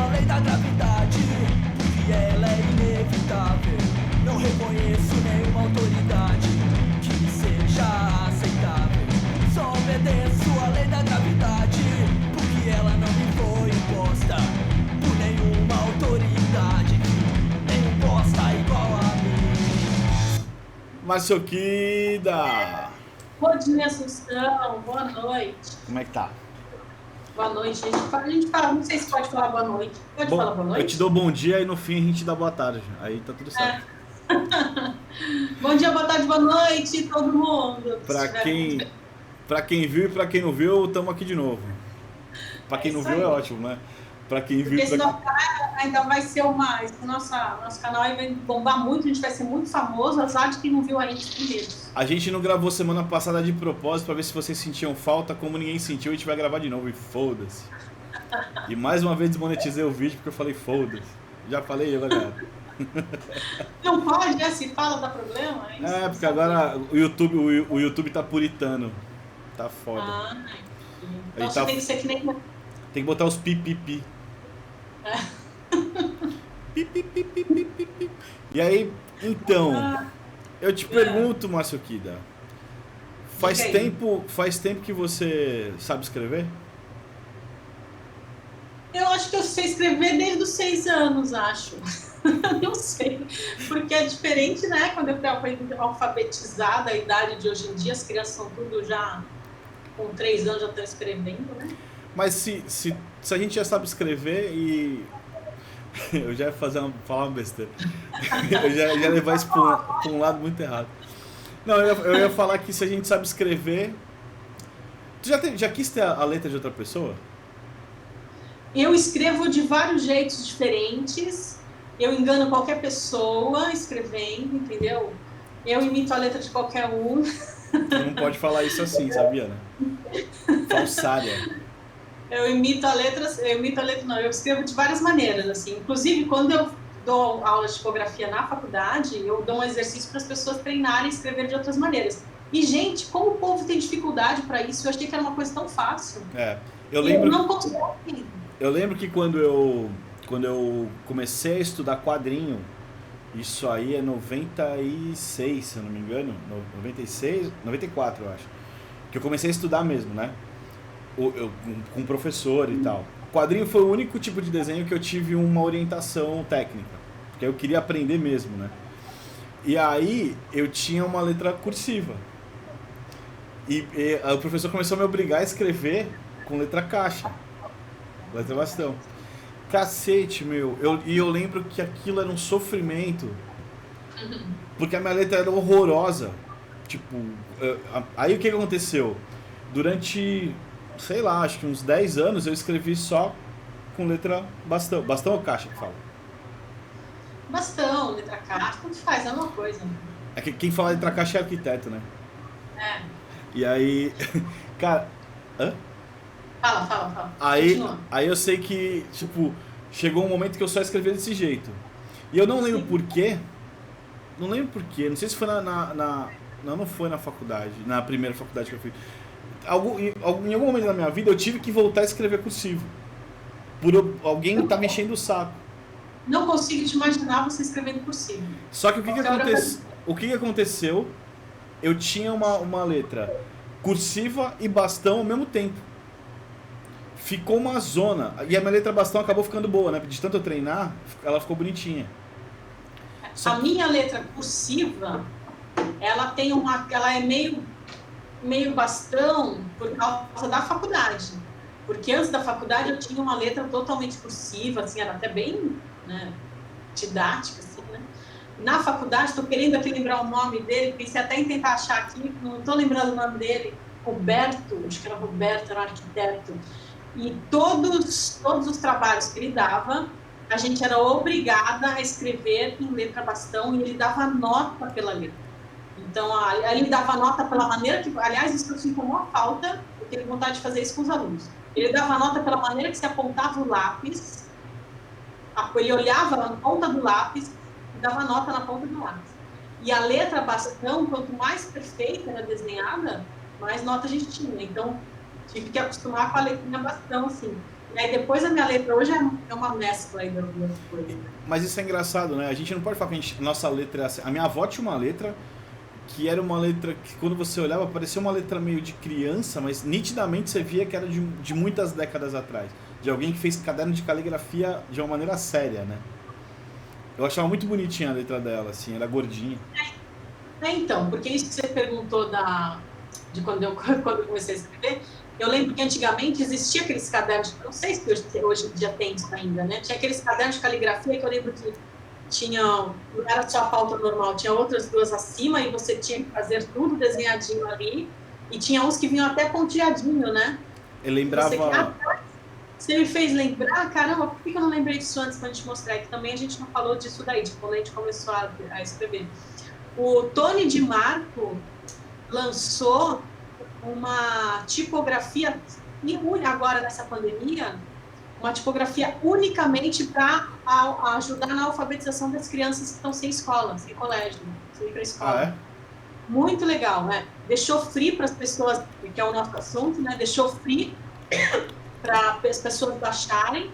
a lei da gravidade, porque ela é inevitável. Não reconheço nenhuma autoridade que seja aceitável. Só obedeço a lei da gravidade, porque ela não me foi imposta por nenhuma autoridade que nem imposta igual a mim. Marçoquida! Bom dia, Assunção. Boa noite. Como é que tá? Boa noite. A gente fala, não sei se pode falar boa noite. Pode falar boa noite? Eu te dou bom dia e no fim a gente dá boa tarde. Aí tá tudo certo. Bom dia, boa tarde, boa noite, todo mundo. Pra quem viu e pra quem não viu, estamos aqui de novo. Pra quem não viu é ótimo, né? Pra quem viu... Porque esse nosso canal ainda vai ser nosso canal aí vai bombar muito, a gente vai ser muito famoso, azar de quem não viu a gente primeiro. A gente não gravou semana passada de propósito pra ver se vocês sentiam falta, como ninguém sentiu, a gente vai gravar de novo e foda-se. E mais uma vez desmonetizei o vídeo porque eu falei foda-se. Já falei, galera. Não pode, né? Se fala, dá problema? É, porque agora o YouTube tá puritano. Tá foda. Então você tem que ser que nem... Tem que botar os pipipi. E aí, então, eu te pergunto, Marçoquida, faz tempo que você sabe escrever? Eu acho que eu sei escrever desde os 6 anos, acho. Não sei, porque é diferente, né? Quando eu fui alfabetizada, a idade de hoje em dia, as crianças são tudo já, com 3 anos já estão escrevendo, né? Mas se a gente já sabe escrever e... Eu já ia falar uma besteira. Eu já ia levar isso pra um lado muito errado. Não, eu ia falar que se a gente sabe escrever... Tu já quis ter a letra de outra pessoa? Eu escrevo de vários jeitos diferentes. Eu engano qualquer pessoa escrevendo, entendeu? Eu imito a letra de qualquer um. Tu não pode falar isso assim, sabia, né? Falsária. Eu escrevo de várias maneiras, assim. Inclusive, quando eu dou aula de tipografia na faculdade, eu dou um exercício para as pessoas treinarem a escrever de outras maneiras. E, gente, como o povo tem dificuldade para isso, eu achei que era uma coisa tão fácil. Eu lembro que quando eu comecei a estudar quadrinho, isso aí é 96, se eu não me engano, 96, 94, eu acho, que eu comecei a estudar mesmo, né? Com professor e tal. O quadrinho foi o único tipo de desenho que eu tive uma orientação técnica, porque eu queria aprender mesmo, né? E aí eu tinha uma letra cursiva. E o professor começou a me obrigar a escrever com letra caixa, letra bastão. Cacete, meu. Eu lembro que aquilo era um sofrimento, porque a minha letra era horrorosa. Tipo, aí o que aconteceu? Durante... sei lá, acho que uns 10 anos eu escrevi só com letra bastão. Bastão ou caixa que fala? Bastão, letra caixa, tanto faz, é uma coisa. É que quem fala letra caixa é arquiteto, né? É. E aí... Cara... Hã? Fala. Aí eu sei que, tipo, chegou um momento que eu só escrevia desse jeito. E eu não lembro porquê. Não sei se foi não foi na faculdade, na primeira faculdade que eu fui. Em algum momento da minha vida eu tive que voltar a escrever cursivo. Alguém tá me enchendo o saco. Não consigo te imaginar você escrevendo cursivo. Só que o que aconteceu? Eu tinha uma letra cursiva e bastão ao mesmo tempo. Ficou uma zona. E a minha letra bastão acabou ficando boa, né? De tanto eu treinar, ela ficou bonitinha. A minha letra cursiva, ela é meio bastão por causa da faculdade. Porque antes da faculdade eu tinha uma letra totalmente cursiva, assim, era até bem, né, didática, assim, né? Na faculdade, estou querendo aqui lembrar o nome dele, pensei até em tentar achar aqui, não estou lembrando o nome dele, Roberto, acho que era Roberto, era um arquiteto. E todos os trabalhos que ele dava, a gente era obrigada a escrever em letra bastão e ele dava nota pela letra. Então, ele dava nota pela maneira que... Aliás, isso eu sinto como uma falta, eu tenho vontade de fazer isso com os alunos. Ele dava nota pela maneira que se apontava o lápis, ele olhava na ponta do lápis e dava nota na ponta do lápis. E a letra bastão, quanto mais perfeita era desenhada, mais nota a gente tinha. Então, tive que acostumar com a letrinha bastão, assim. E aí depois a minha letra hoje é uma mescla aí das duas coisas. Mas isso é engraçado, né? A gente não pode falar que nossa letra é assim. A minha avó tinha uma letra que era uma letra que quando você olhava parecia uma letra meio de criança, mas nitidamente você via que era de muitas décadas atrás. De alguém que fez caderno de caligrafia de uma maneira séria, né? Eu achava muito bonitinha a letra dela, assim, era gordinha. Então, porque isso que você perguntou de quando eu comecei a escrever, eu lembro que antigamente existia aqueles cadernos, não sei se hoje em dia tem isso ainda, né? Tinha aqueles cadernos de caligrafia que eu lembro que não era só a pauta normal, tinha outras duas acima e você tinha que fazer tudo desenhadinho ali, e tinha uns que vinham até pontilhadinho, né? Eu lembrava... Você me fez lembrar, caramba, por que eu não lembrei disso antes pra gente mostrar? Que também a gente não falou disso daí, de quando a gente começou a escrever. O Tony de Marco lançou uma tipografia, agora nessa pandemia, uma tipografia unicamente para ajudar na alfabetização das crianças que estão sem escola, sem colégio, sem ir para escola. Ah, é? Muito legal, né? Deixou free para as pessoas, que é o nosso assunto, né? Deixou free para as pessoas baixarem.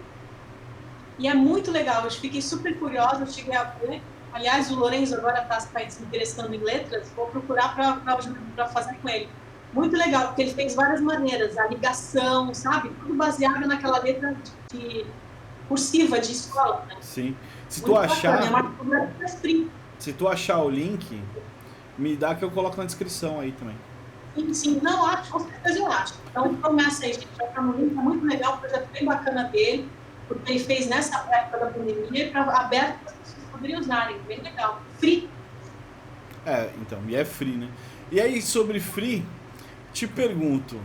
E é muito legal, eu fiquei super curiosa, eu cheguei a ver. Aliás, o Lorenzo agora está se interessando em letras, vou procurar para fazer com ele. Muito legal, porque ele fez várias maneiras, a ligação, sabe? Tudo baseado naquela letra de cursiva de escola, né? Sim. Se tu achar... É uma fotografia free. Se tu achar o link, me dá que eu coloco na descrição aí também. Sim, não, acho, com certeza eu acho. Então, começa aí, gente, vai estar no link, é muito legal, um projeto bem bacana dele, porque ele fez nessa época da pandemia, aberto para as pessoas poderem usarem, bem legal. Free. Então, e é free, né? E aí, sobre free, te pergunto,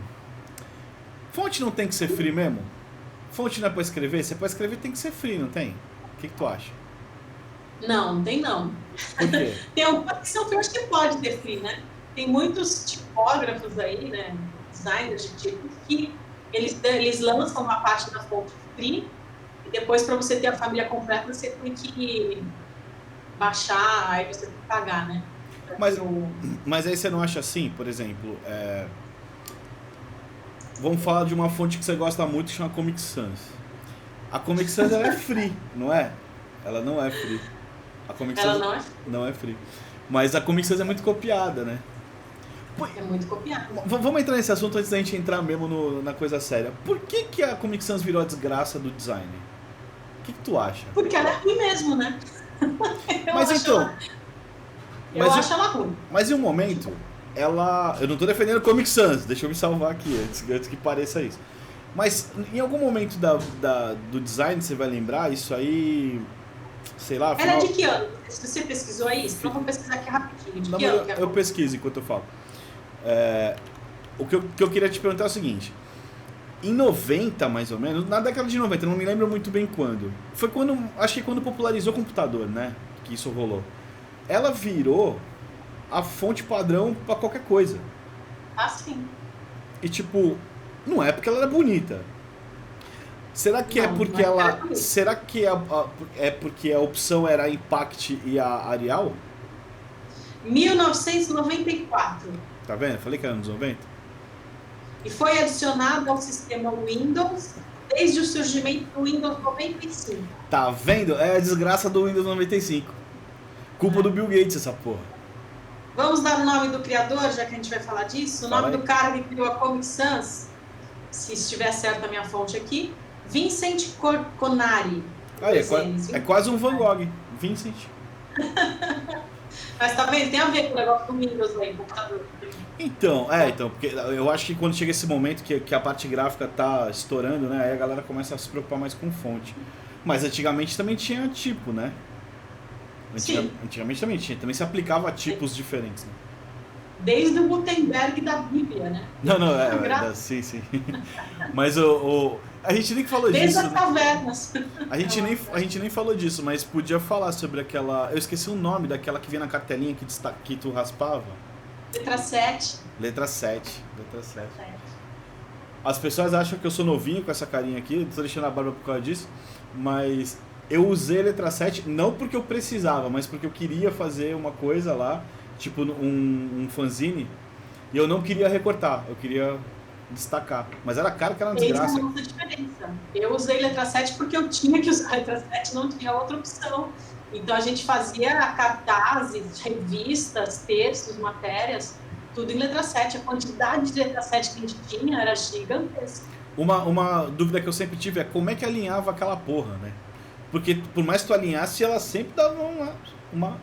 fonte não tem que ser free mesmo? Fonte não é para escrever? Se é para escrever, tem que ser free, não tem? O que tu acha? Não tem não. Por quê? Tem alguma questão que eu acho que pode ter free, né? Tem muitos tipógrafos aí, né, designers de tipos, que eles lançam uma parte da fonte free e depois, para você ter a família completa, você tem que baixar, aí você tem que pagar, né? Mas aí você não acha assim, por exemplo, vamos falar de uma fonte que você gosta muito, que chama Comic Sans. A Comic Sans ela é free, não é? Ela não é free. A Comic Sans não é free. Mas a Comic Sans é muito copiada, né? É muito copiado. Vamos entrar nesse assunto antes da gente entrar mesmo na coisa séria. Por que a Comic Sans virou a desgraça do design? O que tu acha? Porque ela é ruim mesmo, né? Eu acho ela ruim. Mas em um momento, eu não tô defendendo Comic Sans, deixa eu me salvar aqui, antes que pareça isso. Mas em algum momento do design, você vai lembrar, isso aí, sei lá... Ela é de que ano? Se você pesquisou aí, então vamos pesquisar aqui rapidinho. De que ano? Eu pesquiso enquanto eu falo. O que eu queria te perguntar é o seguinte. Em 90, mais ou menos, na década de 90, não me lembro muito bem quando. Foi acho que quando popularizou o computador, né? Que isso rolou. Ela virou a fonte padrão pra qualquer coisa. Ah, sim. E tipo, não é porque ela era bonita. Será que será que é porque a opção era a Impact e a Arial? 1994. Tá vendo? Falei que era nos 90. E foi adicionado ao sistema Windows desde o surgimento do Windows 95. Tá vendo? É a desgraça do Windows 95. Culpa do Bill Gates, essa porra. Vamos dar o nome do criador, já que a gente vai falar disso? O nome do cara que criou a Comic Sans, se estiver certo a minha fonte aqui, Vincent Conari. É quase um Van Gogh. Vincent. Mas tá vendo? Tem a ver com o negócio do Windows aí, computador. Então, porque eu acho que quando chega esse momento que a parte gráfica tá estourando, né, aí a galera começa a se preocupar mais com fonte. Mas antigamente também tinha tipo, né? Antigamente também tinha, também se aplicava a tipos diferentes, né? Desde o Gutenberg da Bíblia, né? Não, sim. Mas a gente nem falou desde disso. Desde as cavernas. A gente nem falou disso, mas podia falar sobre aquela... Eu esqueci o nome daquela que vinha na cartelinha que tu raspava. Letra 7. Letra 7. As pessoas acham que eu sou novinho com essa carinha aqui, tô deixando a barba por causa disso, mas eu usei a letra 7 não porque eu precisava, mas porque eu queria fazer uma coisa lá, tipo um fanzine, e eu não queria recortar, eu queria destacar. Mas era caro que era uma desgraça. Fez muita diferença. Eu usei letra 7 porque eu tinha que usar letra 7, não tinha outra opção. Então a gente fazia cartazes, revistas, textos, matérias, tudo em letra 7. A quantidade de letra 7 que a gente tinha era gigantesca. Uma dúvida que eu sempre tive é como é que alinhava aquela porra, né? Porque por mais que tu alinhasse, ela sempre dava uma...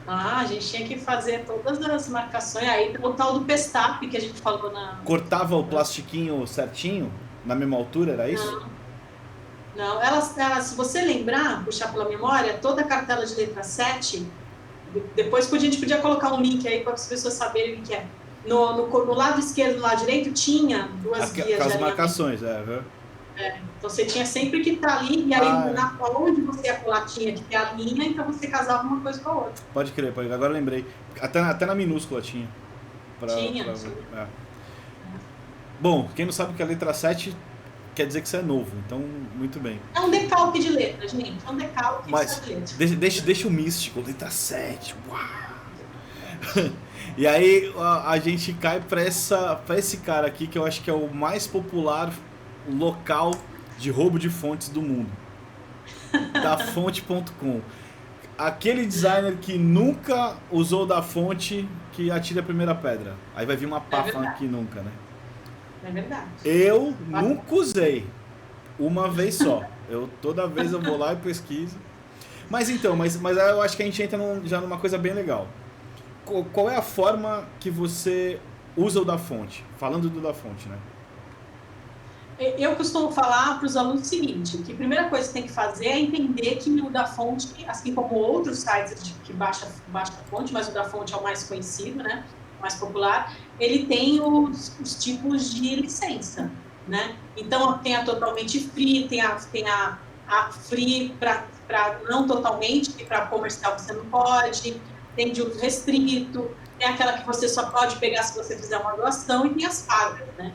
A gente tinha que fazer todas as marcações. Aí o tal do pestap que a gente falou na... Cortava o plastiquinho certinho, na mesma altura, era isso? Não, se você lembrar, puxar pela memória, toda a cartela de letra 7, depois a gente podia colocar um link aí para as pessoas saberem o que é. No lado esquerdo e no lado direito tinha duas guias de as marcações, então você tinha sempre que estar ali, e aí onde você ia colar tinha que ter a linha, então você casava uma coisa com a outra. Pode crer, agora eu lembrei. Até na minúscula tinha. Tinha. Bom, quem não sabe o que é a letra 7 quer dizer que você é novo, então muito bem. É um decalque de letras, gente. É um decalque de letras. Deixa o místico, letra 7. Uau! E aí a gente cai pra esse cara aqui, que eu acho que é o mais popular local de roubo de fontes do mundo. Dafonte.com. Aquele designer que nunca usou da fonte, que atira a primeira pedra. Aí vai vir uma pá falando que nunca, né? É verdade. Eu nunca usei. Uma vez só. Toda vez eu vou lá e pesquiso. Mas então, mas eu acho que a gente entra já numa coisa bem legal. Qual é a forma que você usa o da fonte? Falando do da fonte, né? Eu costumo falar para os alunos o seguinte, que a primeira coisa que tem que fazer é entender que o da fonte, assim como outros sites que baixa a fonte, mas o da fonte é o mais conhecido, né? Mais popular, ele tem os tipos de licença, né? Então tem a totalmente free, tem a free para não totalmente, e para comercial você não pode, tem de uso restrito, tem aquela que você só pode pegar se você fizer uma doação, e tem as pagas, né?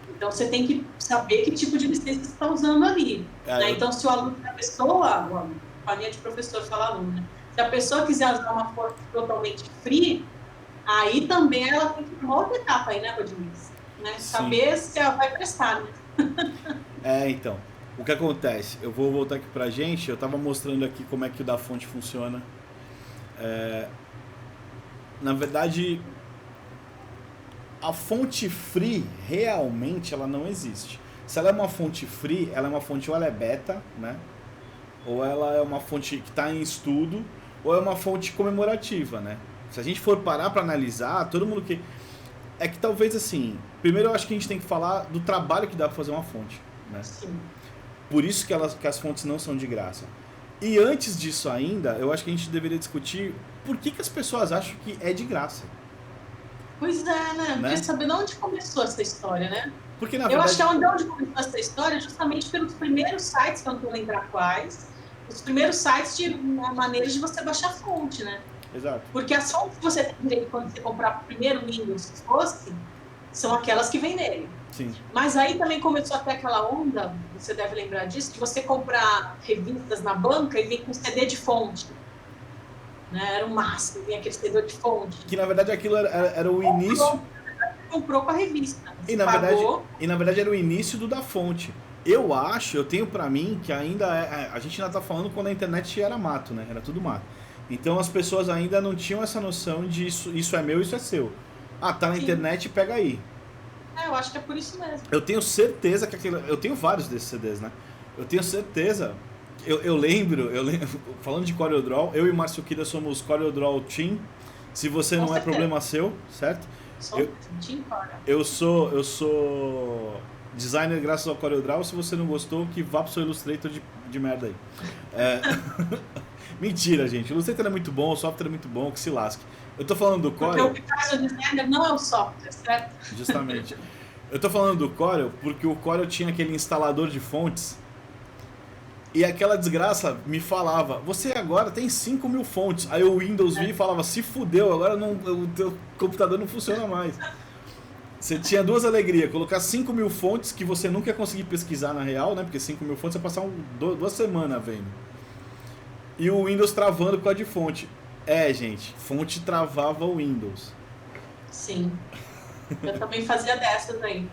Então você tem que saber que tipo de licença você está usando ali, né? Então se o aluno, a pessoa, a linha de professor fala aluno, né? Se a pessoa quiser usar uma fonte totalmente free, aí também ela tem que ir uma outra etapa aí, né, Rodrigues? Né? Saber se ela vai prestar, né? Então, o que acontece? Eu vou voltar aqui pra gente, eu estava mostrando aqui como é que o da fonte funciona. Na verdade, a fonte free, realmente, ela não existe. Se ela é uma fonte free, ela é uma fonte ou ela é beta, né? Ou ela é uma fonte que está em estudo, ou é uma fonte comemorativa, né? Se a gente for parar para analisar, todo mundo que... É que talvez assim... Primeiro eu acho que a gente tem que falar do trabalho que dá para fazer uma fonte, né? Sim. Por isso que as fontes não são de graça. E antes disso ainda, eu acho que a gente deveria discutir por que as pessoas acham que é de graça. Pois é, né? Eu queria saber de onde começou essa história, né? Porque, na verdade... Eu acho que onde começou essa história justamente pelos primeiros sites, que eu não vou lembrar quais, os primeiros sites de maneiras de você baixar fonte, né? Exato. Porque as fontes que você tem direito quando você comprar o primeiro Windows, se fosse, são aquelas que vem nele. Sim. Mas aí também começou até aquela onda, você deve lembrar disso, de você comprar revistas na banca e vir com CD de fonte. Né? Era o máximo, vinha aquele CD de fonte. Que na verdade aquilo era o início... Comprou com a revista. E na verdade era o início do da fonte. Eu tenho pra mim que ainda a gente ainda tá falando quando a internet era mato, né? Era tudo mato. Então as pessoas ainda não tinham essa noção de isso é meu, isso é seu. Tá na internet, pega aí. Eu acho que é por isso mesmo. Eu tenho certeza que eu tenho vários desses CDs, né? Eu tenho certeza. Eu lembro, falando de CorelDRAW, eu e Márcio Kida somos CorelDRAW Team. Se você não é problema seu, certo? Eu sou designer graças ao CorelDRAW. Se você não gostou, que vá pro seu Illustrator de merda aí. Mentira, gente. O Illustrator é muito bom, o software é muito bom, que se lasque. Eu tô falando do Corel... Porque o que faz o designer não é o software, certo? Justamente. Eu tô falando do Corel porque o Corel tinha aquele instalador de fontes e aquela desgraça me falava, você agora tem 5.000 fontes. Aí o Windows vinha e falava, se fudeu, agora o teu computador não funciona mais. Você tinha duas alegrias, colocar 5.000 fontes que você nunca ia conseguir pesquisar na real, né? Porque 5.000 fontes ia passar 2 semanas vendo. E o Windows travando por causa de fonte. Gente, fonte travava o Windows. Sim. Eu também fazia dessas aí.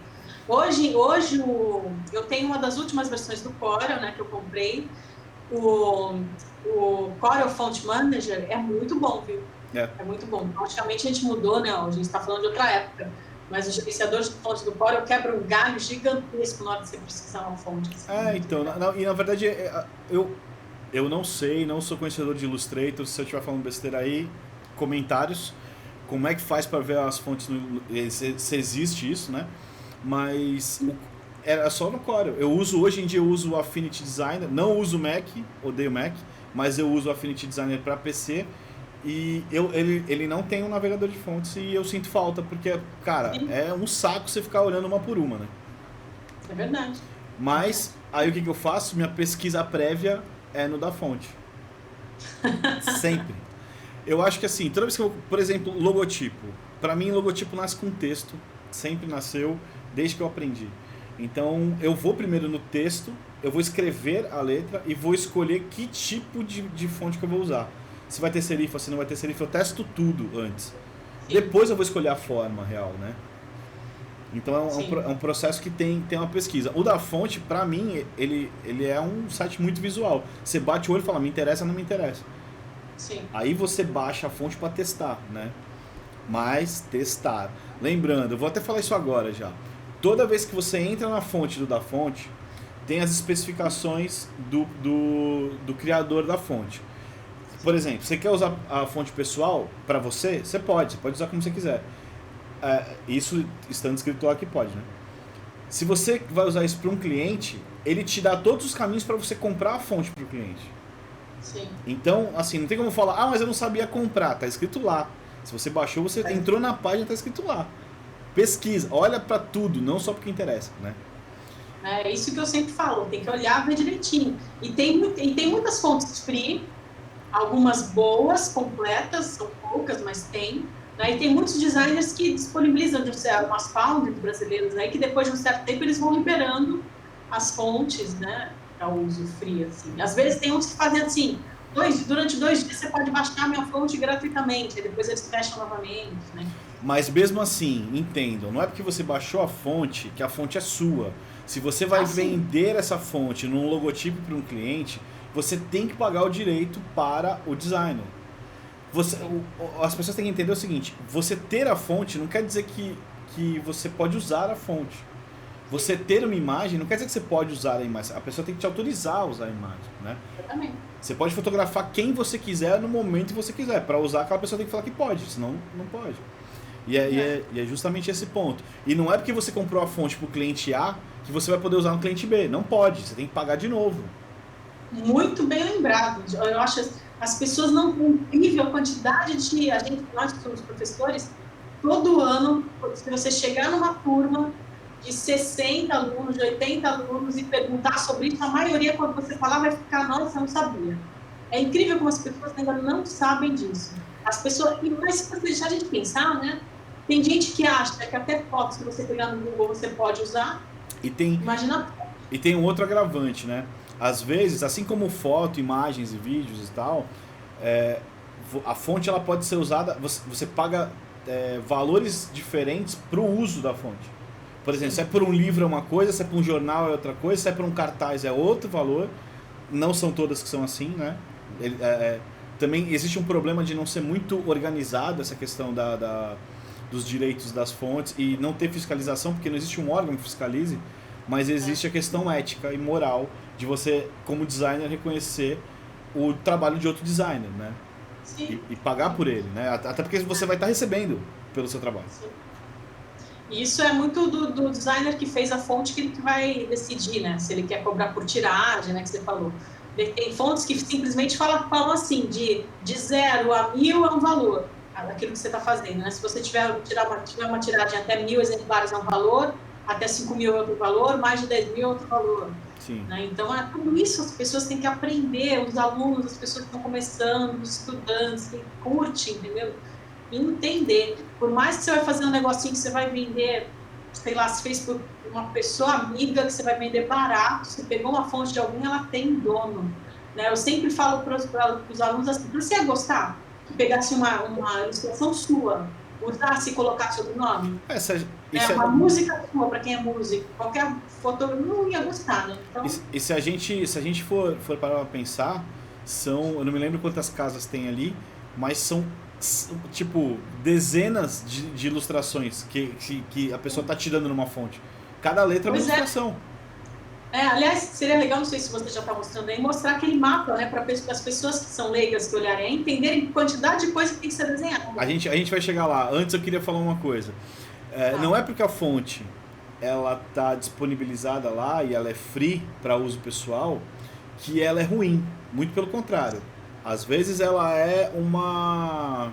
Hoje eu tenho uma das últimas versões do Corel, né, que eu comprei. O Corel Font Manager é muito bom, viu? É muito bom. Praticamente a gente mudou, né? A gente está falando de outra época. Mas os gerenciadores de fonte do Corel quebram um galho gigantesco na hora de você precisar uma fonte. Assim. Então, e na verdade, eu não sei, não sou conhecedor de Illustrator. Se eu estiver falando besteira aí, comentários. Como é que faz para ver as fontes, se existe isso, né? Mas era só no Corel. Hoje em dia eu uso o Affinity Designer, não uso o Mac, odeio Mac, mas eu uso o Affinity Designer para PC e ele não tem um navegador de fontes e eu sinto falta, porque, cara, é um saco você ficar olhando uma por uma, né? É verdade. Mas, aí o que eu faço? Minha pesquisa prévia é no da fonte. Sempre. Eu acho que assim, toda vez que eu, por exemplo, logotipo. Pra mim, logotipo nasce com texto. Sempre nasceu, desde que eu aprendi. Então, eu vou primeiro no texto, eu vou escrever a letra e vou escolher que tipo de fonte que eu vou usar. Se vai ter serifa, se não vai ter serifa, eu testo tudo antes. Depois eu vou escolher a forma real, né? Então, é um processo que tem uma pesquisa. O da fonte, pra mim, ele é um site muito visual. Você bate o olho e fala, me interessa ou não me interessa. Sim. Aí você baixa a fonte para testar, né? Mas testar. Lembrando, eu vou até falar isso agora já. Toda vez que você entra na fonte do da fonte, tem as especificações do criador da fonte. Por exemplo, você quer usar a fonte pessoal para você? Você pode usar como você quiser. Isso estando escrito lá que pode, né? Se você vai usar isso para um cliente, ele te dá todos os caminhos para você comprar a fonte para o cliente. Sim. Então, assim, não tem como falar, mas eu não sabia comprar, tá escrito lá. Se você baixou, você entrou na página, tá escrito lá. Pesquisa, olha pra tudo, não só porque interessa, né? É isso que eu sempre falo, tem que olhar, ver direitinho. E tem muitas fontes free, algumas boas, completas, são poucas, mas tem. Né? E tem muitos designers que disponibilizam umas foundries brasileiras, né? Que depois de um certo tempo eles vão liberando as fontes, né? Para uso free, assim. Às vezes tem uns que fazem assim, durante 2 dias você pode baixar a minha fonte gratuitamente, e depois eles fecham novamente, né? Mas mesmo assim, entendam, não é porque você baixou a fonte que a fonte é sua. Se você vai vender essa fonte num logotipo para um cliente, você tem que pagar o direito para o designer. As pessoas têm que entender o seguinte, você ter a fonte não quer dizer que você pode usar a fonte. Você ter uma imagem não quer dizer que você pode usar a imagem. A pessoa tem que te autorizar a usar a imagem, né? Exatamente. Você pode fotografar quem você quiser no momento que você quiser. Para usar, aquela pessoa tem que falar que pode, senão não pode. E é justamente esse ponto. E não é porque você comprou a fonte para o cliente A que você vai poder usar no cliente B. Não pode, você tem que pagar de novo. Muito bem lembrado. Eu acho que as pessoas não vivem a quantidade de... Nós que somos professores, todo ano, se você chegar numa turma de 60 alunos, de 80 alunos e perguntar sobre isso, a maioria, quando você falar, vai ficar, nossa, eu não sabia. É incrível como as pessoas ainda não sabem disso. As pessoas, mas se você deixar a gente pensar, né? Tem gente que acha que até fotos que você pegar no Google você pode usar. Imagina. E tem um outro agravante, né? Às vezes, assim como foto, imagens e vídeos e tal, a fonte ela pode ser usada, você paga valores diferentes para o uso da fonte. Por exemplo, se é por um livro é uma coisa, se é por um jornal é outra coisa, se é por um cartaz é outro valor. Não são todas que são assim, né? Também existe um problema de não ser muito organizado essa questão dos direitos das fontes e não ter fiscalização, porque não existe um órgão que fiscalize, mas existe a questão ética e moral de você, como designer, reconhecer o trabalho de outro designer, né? Sim. E pagar por ele, né? Até porque você vai estar recebendo pelo seu trabalho. Sim. Isso é muito do designer que fez a fonte que vai decidir, né? Se ele quer cobrar por tiragem, né? Que você falou. Tem fontes que simplesmente falam assim, de 0 a 1000 é um valor, daquilo que você está fazendo, né? Se você tiver uma tiragem até 1000 exemplares é um valor, até 5.000 é outro valor, mais de 10.000 é outro valor. Sim. Né? Então, tudo isso as pessoas têm que aprender, os alunos, as pessoas que estão começando, os estudantes, que curtem, entendeu? Entender. Por mais que você vai fazer um negocinho que você vai vender, sei lá, se fez por uma pessoa amiga que você vai vender barato, você pegou uma fonte de alguém, ela tem dono. Né? Eu sempre falo para os alunos assim, você ia gostar que pegasse uma ilustração sua, usasse e colocasse outro nome? Isso uma música sua, para quem é músico, qualquer fotógrafo não ia gostar, né? Então... E se a gente for parar para pensar, eu não me lembro quantas casas tem ali, mas são tipo dezenas de ilustrações que a pessoa tá te dando numa fonte. Cada letra é uma ilustração. Aliás, seria legal, não sei se você já está mostrando aí, mostrar aquele mapa, né, para as pessoas que são leigas que olharem aí, entenderem a quantidade de coisa que tem que ser desenhada. A gente vai chegar lá. Antes eu queria falar uma coisa. Não é porque a fonte ela tá disponibilizada lá e ela é free para uso pessoal que ela é ruim. Muito pelo contrário. Às vezes ela é uma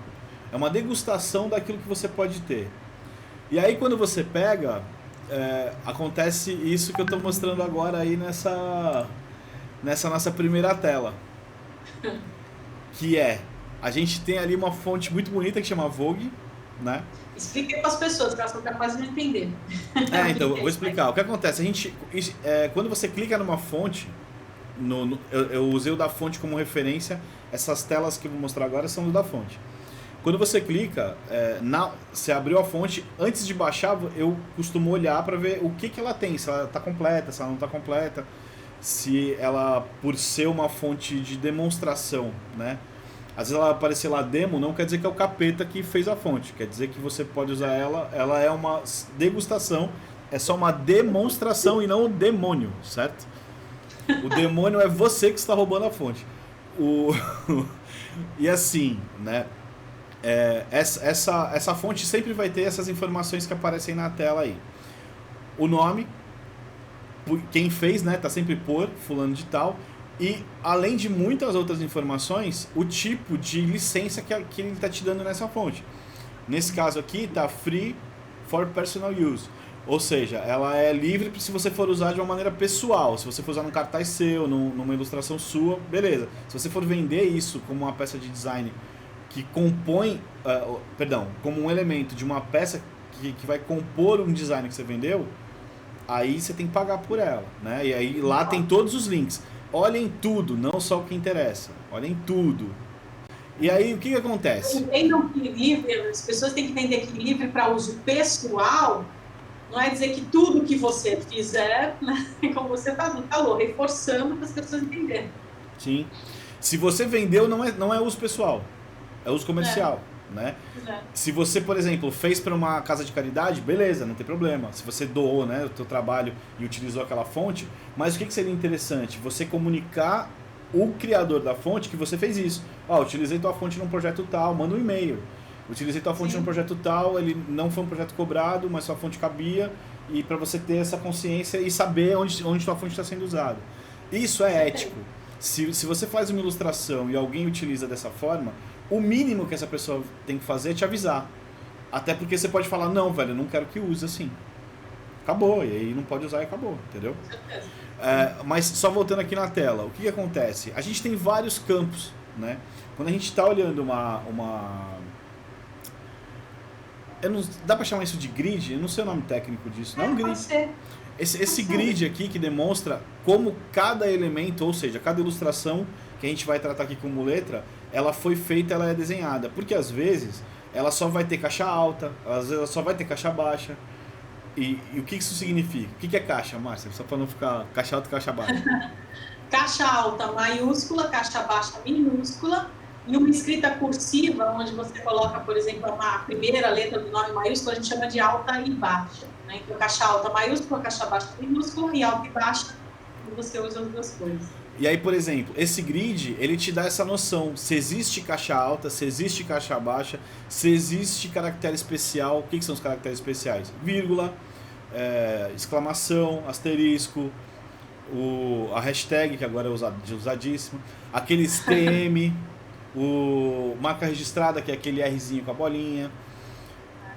degustação daquilo que você pode ter. E aí quando você pega, acontece isso que eu estou mostrando agora aí nessa nossa primeira tela. Que a gente tem ali uma fonte muito bonita que chama Vogue, né? Explica para as pessoas, que elas são capazes de não entender. Então, eu vou explicar. O que acontece? Quando você clica numa fonte, eu usei o da fonte como referência, essas telas que eu vou mostrar agora são do da fonte. Quando você clica, você abriu a fonte, antes de baixar, eu costumo olhar para ver o que ela tem, se ela está completa, se ela não está completa, se ela, por ser uma fonte de demonstração, né? Às vezes ela aparecer lá demo, não quer dizer que é o capeta que fez a fonte, quer dizer que você pode usar ela é uma degustação, é só uma demonstração e não o demônio, certo? O demônio é você que está roubando a fonte. E assim, né? Essa fonte sempre vai ter essas informações que aparecem na tela aí. O nome, quem fez, né? Tá sempre por fulano de tal. E além de muitas outras informações, o tipo de licença que ele está te dando nessa fonte. Nesse caso aqui está free for personal use. Ou seja, ela é livre se você for usar de uma maneira pessoal. Se você for usar num cartaz seu, numa ilustração sua, beleza. Se você for vender isso como uma peça de design que compõe, como um elemento de uma peça que vai compor um design que você vendeu, aí você tem que pagar por ela, né? E aí lá tem todos os links. Olhem tudo, não só o que interessa. Olhem tudo. E aí, o que acontece? Entendam que livre, as pessoas têm que entender que livre para uso pessoal não é dizer que tudo que você fizer, né, como você falou, reforçando para as pessoas entenderem. Sim. Se você vendeu, não é uso pessoal, é uso comercial. Né? Se você, por exemplo, fez para uma casa de caridade, beleza, não tem problema. Se você doou, né, o teu trabalho e utilizou aquela fonte, mas o que seria interessante? Você comunicar o criador da fonte que você fez isso. Utilizei tua fonte num projeto tal, manda um e-mail. Utilizei tua fonte num projeto tal, ele não foi um projeto cobrado, mas sua fonte cabia, e para você ter essa consciência e saber onde tua fonte está sendo usada. Isso é ético. Se você faz uma ilustração e alguém utiliza dessa forma, o mínimo que essa pessoa tem que fazer é te avisar. Até porque você pode falar, não, velho, eu não quero que use assim. Acabou, e aí não pode usar e acabou, entendeu? Mas só voltando aqui na tela, o que acontece? A gente tem vários campos, né? Quando a gente está olhando dá pra chamar isso de grid? Eu não sei o nome técnico disso, não é um grid. Esse grid aqui que demonstra como cada elemento, ou seja, cada ilustração que a gente vai tratar aqui como letra, ela foi feita, ela é desenhada. Porque às vezes ela só vai ter caixa alta, às vezes ela só vai ter caixa baixa. E o que isso significa? O que é caixa, Márcia? Só para não ficar caixa alta e caixa baixa. Caixa alta maiúscula, caixa baixa minúscula, e uma escrita cursiva, onde você coloca, por exemplo, a primeira letra do nome maiúsculo, a gente chama de alta e baixa. Né? Então, caixa alta maiúscula, caixa baixa minúscula e alta e baixa, e você usa as duas coisas. E aí, por exemplo, esse grid, ele te dá essa noção, se existe caixa alta, se existe caixa baixa, se existe caractere especial. O que são os caracteres especiais? Vírgula, exclamação, asterisco, a hashtag, que agora é usadíssima, aqueles TM, marca registrada, que é aquele Rzinho com a bolinha,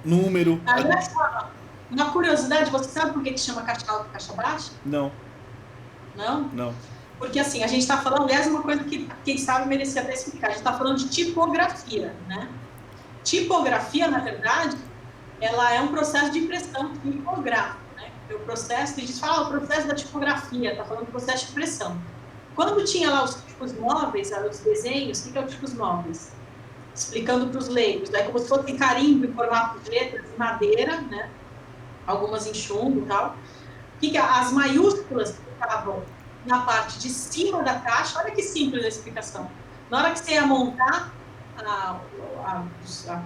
número... Aliás, uma curiosidade, você sabe por que chama caixa alta e caixa baixa? Não. Não? Não. Porque assim, a gente está falando, aliás, uma coisa que quem sabe merecia até explicar, a gente está falando de tipografia, né? Tipografia, na verdade, ela é um processo de impressão tipográfica, né? O processo, a gente fala o processo da tipografia, está falando do processo de impressão. Quando tinha lá os tipos móveis, os desenhos, o que é os tipos móveis? explicando para os leigos, é como se fosse carimbo em formato de letras, madeira, né? Algumas em chumbo e tal. As maiúsculas ficavam na parte de cima da caixa. Olha que simples a explicação. Na hora que você ia montar a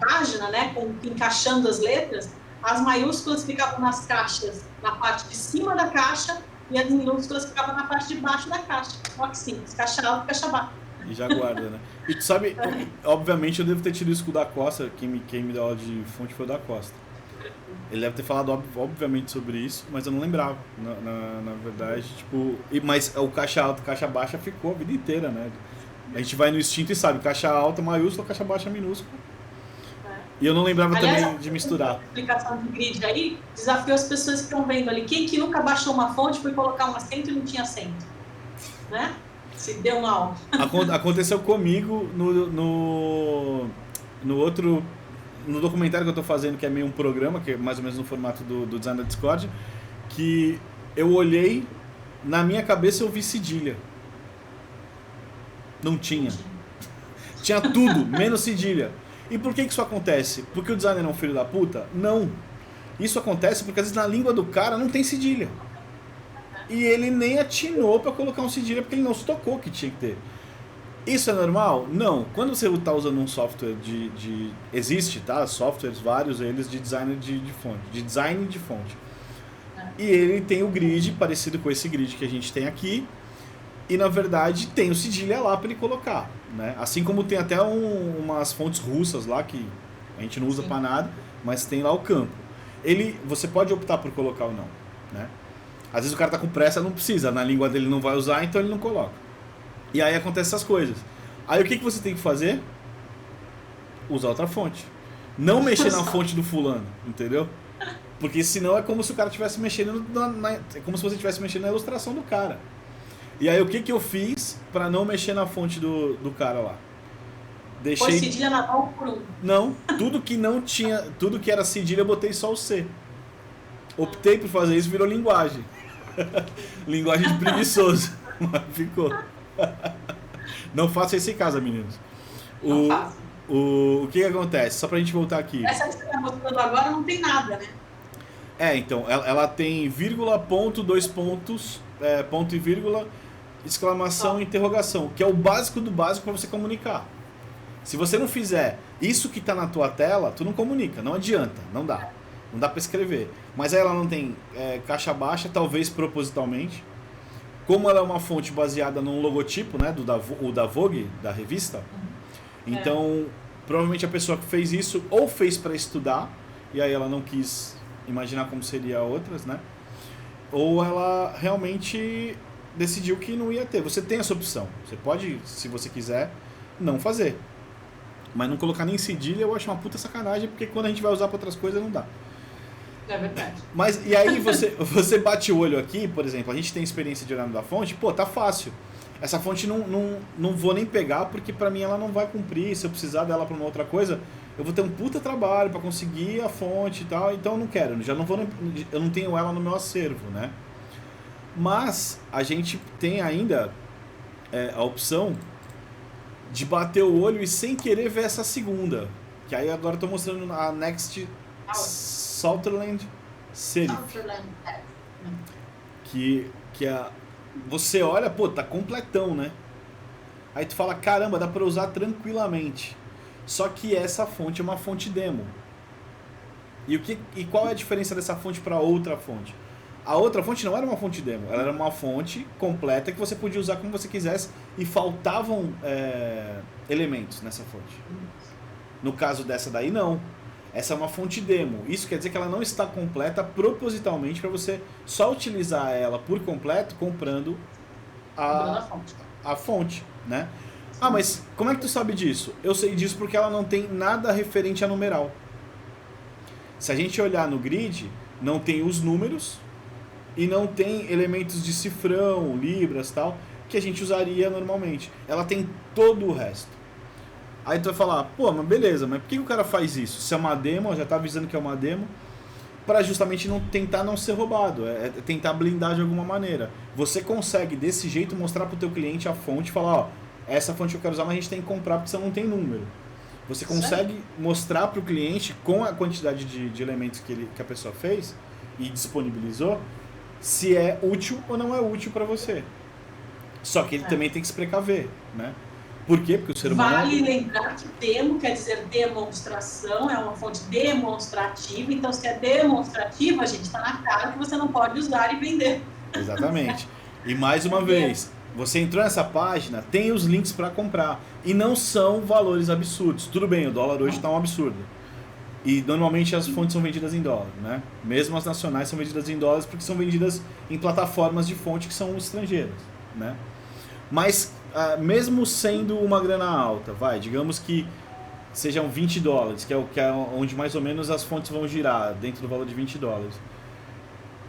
página, né, encaixando as letras, as maiúsculas ficavam nas caixas, na parte de cima da caixa, e as minúsculas ficavam na parte de baixo da caixa. Olha que simples, caixa alta, caixa baixa. E já guarda, né? E tu sabe, obviamente eu devo ter tido isso com o da Costa, quem me deu aula de fonte foi o da Costa. Ele deve ter falado, obviamente, sobre isso, mas eu não lembrava, na verdade, tipo... Mas o caixa alta, caixa baixa ficou a vida inteira, né? A gente vai no instinto e sabe, caixa alta maiúscula, caixa baixa minúscula. E eu não lembrava também de misturar. A explicação de grid aí desafiou as pessoas que estão vendo ali. Quem que nunca baixou uma fonte foi colocar um acento e não tinha acento? Né? Se deu mal. Aconteceu comigo no outro... No documentário que eu tô fazendo, que é meio um programa, que é mais ou menos no formato do Design da Discord, que eu olhei, na minha cabeça eu vi cedilha. Não tinha. Tinha tudo, menos cedilha. E por que isso acontece? Porque o designer é um filho da puta? Não. Isso acontece porque às vezes na língua do cara não tem cedilha. E ele nem atinou para colocar um cedilha porque ele não se tocou que tinha que ter. Isso é normal? Não. Quando você está usando um software existe, tá? Softwares, vários eles, de design de fonte. De design de fonte. E ele tem o grid, parecido com esse grid que a gente tem aqui. E, na verdade, tem o cedilha lá para ele colocar. Né? Assim como tem até umas fontes russas lá, que a gente não usa para nada, mas tem lá o campo. Você pode optar por colocar ou não. Né? Às vezes o cara está com pressa, não precisa. Na língua dele não vai usar, então ele não coloca. E aí acontecem essas coisas. Aí o que você tem que fazer? Usar outra fonte. Não mexer na fonte do fulano, entendeu? Porque senão é como se o cara estivesse mexendo é como se você estivesse mexendo na ilustração do cara. E aí o que eu fiz para não mexer na fonte do cara lá? Foi cedilha na mão por um. Não, tudo que não tinha, tudo que era cedilha eu botei só o C. Optei por fazer isso, virou linguagem. Linguagem de preguiçoso. Mas ficou. Não faça isso em casa, meninos. O que acontece? Só pra gente voltar aqui. Essa que você tá mostrando agora não tem nada, né? Então, ela tem vírgula, ponto, dois pontos, ponto e vírgula, exclamação e interrogação, que é o básico do básico para você comunicar. Se você não fizer isso que tá na tua tela, tu não comunica, não adianta, não dá. Não dá para escrever. Mas aí ela não tem caixa baixa, talvez propositalmente. Como ela é uma fonte baseada num logotipo, né, o da Vogue, da revista, então provavelmente a pessoa que fez isso ou fez para estudar, e aí ela não quis imaginar como seria outras, né, ou ela realmente decidiu que não ia ter. Você tem essa opção, você pode, se você quiser, não fazer. Mas não colocar nem cedilha eu acho uma puta sacanagem, porque quando a gente vai usar para outras coisas não dá. É verdade. Mas, e aí você bate o olho aqui, por exemplo, a gente tem experiência de olhar no da fonte, pô, tá fácil. Essa fonte não vou nem pegar, porque pra mim ela não vai cumprir, se eu precisar dela pra uma outra coisa, eu vou ter um puta trabalho pra conseguir a fonte e tal, então eu não quero, eu não tenho ela no meu acervo, né? Mas a gente tem ainda a opção de bater o olho e sem querer ver essa segunda, que aí agora eu tô mostrando a Next Sutherland Serif, que você olha, pô, tá completão, né? Aí tu fala, caramba, dá pra usar tranquilamente. Só que essa fonte é uma fonte demo. E qual é a diferença dessa fonte para outra fonte? A outra fonte não era uma fonte demo, ela era uma fonte completa que você podia usar como você quisesse e faltavam elementos nessa fonte. No caso dessa daí, não. Essa é uma fonte demo. Isso quer dizer que ela não está completa propositalmente para você só utilizar ela por completo comprando a fonte, né? Ah, mas como é que tu sabe disso? Eu sei disso porque ela não tem nada referente a numeral. Se a gente olhar no grid, não tem os números e não tem elementos de cifrão, libras, tal, que a gente usaria normalmente. Ela tem todo o resto. Aí tu vai falar, pô, mas beleza, mas por que o cara faz isso? Se é uma demo, já tá avisando que é uma demo, para justamente tentar não ser roubado, tentar blindar de alguma maneira. Você consegue, desse jeito, mostrar pro teu cliente a fonte e falar, ó, essa fonte eu quero usar, mas a gente tem que comprar porque você não tem número. Você consegue mostrar para o cliente, com a quantidade de elementos que a pessoa fez e disponibilizou, se é útil ou não é útil para você. Só que ele também tem que se precaver, né? Por quê? Porque o ser humano... Vale lembrar que demo quer dizer demonstração, é uma fonte demonstrativa, então se é demonstrativa, a gente está na cara que você não pode usar e vender. Exatamente. E mais uma vez, você entrou nessa página, tem os links para comprar. E não são valores absurdos. Tudo bem, o dólar hoje está um absurdo. E normalmente as fontes são vendidas em dólar, né? Mesmo as nacionais são vendidas em dólares porque são vendidas em plataformas de fonte que são estrangeiras, né? Mas mesmo sendo uma grana alta, digamos que sejam 20 dólares, que é onde mais ou menos as fontes vão girar, dentro do valor de 20 dólares.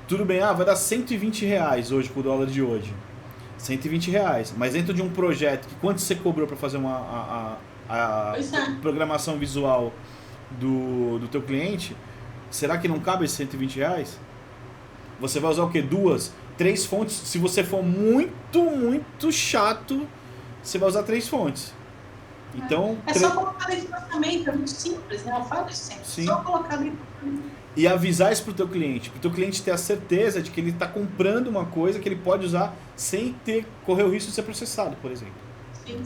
Tudo bem, vai dar 120 reais hoje com o dólar de hoje. 120 reais. Mas dentro de um projeto, que quanto você cobrou para fazer a programação visual do teu cliente, será que não cabe esses 120 reais? Você vai usar o quê? 2, 3 fontes? Se você for muito chato, você vai usar 3 fontes. Então, só colocar dentro do orçamento, é muito simples, né? Eu falo isso sempre. Sim. Só colocar dentro do orçamento. E avisar isso pro teu cliente ter a certeza de que ele está comprando uma coisa que ele pode usar sem correr o risco de ser processado, por exemplo. Sim.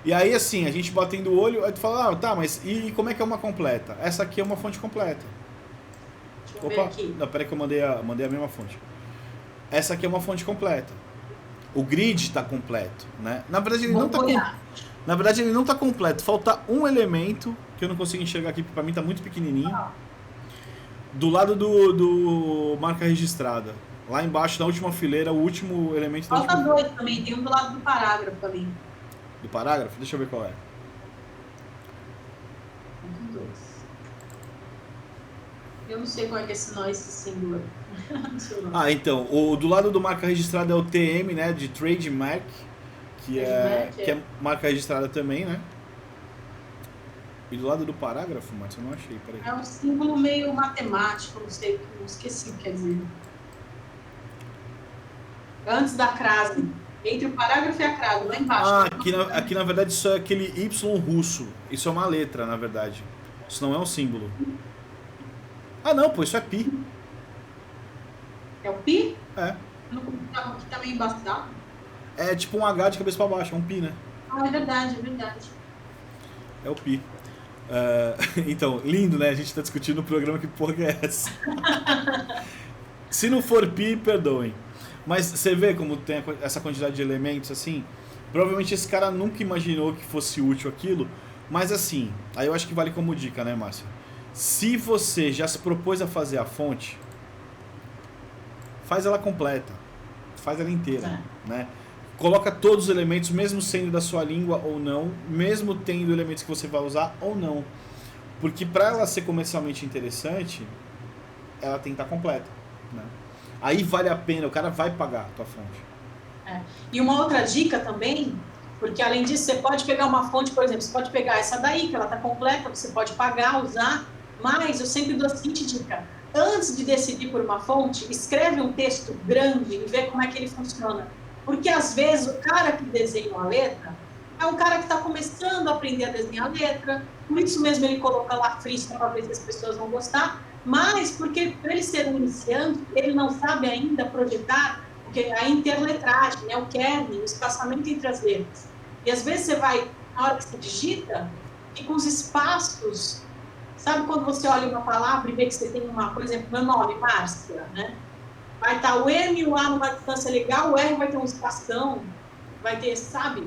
E aí, assim, a gente batendo o olho, aí tu fala, tá, mas e como é que é uma completa? Essa aqui é uma fonte completa. Deixa eu ver aqui. Não, peraí que eu mandei a mesma fonte. Essa aqui é uma fonte completa. O grid está completo, né? Na verdade, ele não está completo. Falta um elemento que eu não consigo enxergar aqui, porque para mim está muito pequenininho. Do lado do marca registrada. Lá embaixo, na última fileira, o último elemento... Falta 2 também, tem um do lado do parágrafo ali. Do parágrafo? Deixa eu ver qual é. 2. Eu não sei qual é que é esse símbolo. Então, o do lado do marca registrada é o TM, né, de Trademark, que é marca registrada também, né? E do lado do parágrafo, Márcio, eu não achei, peraí. É um símbolo meio matemático, não sei, esqueci o que quer dizer. Antes da crase, entre o parágrafo e a crase, lá embaixo. Aqui na verdade isso é aquele Y russo, isso é uma letra, na verdade. Isso não é um símbolo. Não, pô, isso é pi. É o pi? É. Aqui tá meio embaçado. É tipo um H de cabeça pra baixo, é um pi, né? É verdade, é verdade. É o pi. Então, lindo, né? A gente tá discutindo no programa que porra é essa. Se não for pi, perdoem. Mas você vê como tem essa quantidade de elementos assim? Provavelmente esse cara nunca imaginou que fosse útil aquilo. Mas assim, aí eu acho que vale como dica, né, Márcio? Se você já se propôs a fazer a fonte, faz ela completa. Faz ela inteira, né? Coloca todos os elementos, mesmo sendo da sua língua ou não, mesmo tendo elementos que você vai usar ou não. Porque para ela ser comercialmente interessante, ela tem que estar completa, né? Aí vale a pena, o cara vai pagar a tua fonte. E uma outra dica também, porque além disso você pode pegar uma fonte, por exemplo, você pode pegar essa daí, que ela está completa, você pode pagar, usar, mas eu sempre dou a seguinte dica: antes de decidir por uma fonte, escreve um texto grande e vê como é que ele funciona. Porque às vezes o cara que desenha uma letra é um cara que está começando a aprender a desenhar letra, por isso mesmo ele coloca lá frisco para ver se as pessoas vão gostar, mas porque por ele ser um iniciante, ele não sabe ainda projetar a interletragem, né, o kernel, o espaçamento entre as letras. E às vezes você vai, na hora que você digita, e com os espaços, sabe quando você olha uma palavra e vê que você tem uma, por exemplo, meu nome, Márcia, né? Vai estar o M e o A numa distância legal, o R vai ter um espação, vai ter, sabe?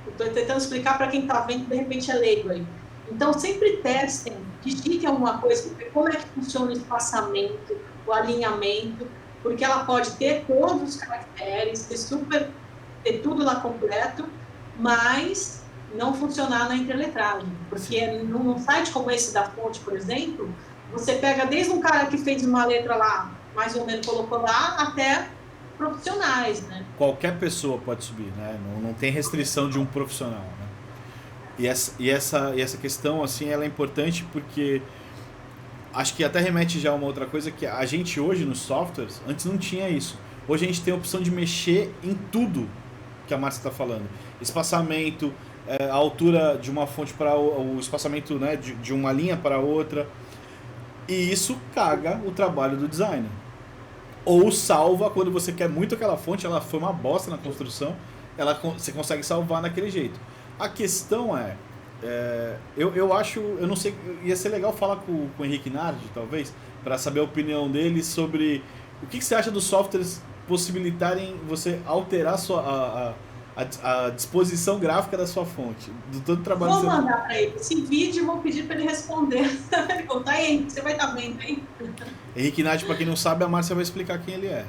Eu estou tentando explicar para quem está vendo, de repente é leigo aí. Então, sempre testem, digitem alguma coisa, como é que funciona o espaçamento, o alinhamento, porque ela pode ter todos os caracteres, ter tudo lá completo, mas não funcionar na interletragem. Porque num site como esse da fonte, por exemplo, você pega desde um cara que fez uma letra lá, mais ou menos colocou lá, até profissionais, né? Qualquer pessoa pode subir, né? Não tem restrição de um profissional, né? E essa questão, assim, ela é importante porque acho que até remete já a uma outra coisa, que a gente hoje nos softwares, antes não tinha isso. Hoje a gente tem a opção de mexer em tudo que a Márcia está falando. Espaçamento, a altura de uma fonte para o espaçamento, né, de uma linha para outra. E isso caga o trabalho do designer. Ou salva quando você quer muito aquela fonte, ela foi uma bosta na construção, você consegue salvar naquele jeito. A questão eu acho, eu não sei, ia ser legal falar com o Henrique Nardi, talvez, para saber a opinião dele sobre o que você acha dos softwares possibilitarem você alterar a disposição gráfica da sua fonte, do todo trabalho. Vou mandar para ele esse vídeo e vou pedir para ele responder. Ele contar aí, você vai estar vendo aí. Henrique Nardi, para quem não sabe, a Márcia vai explicar quem ele é.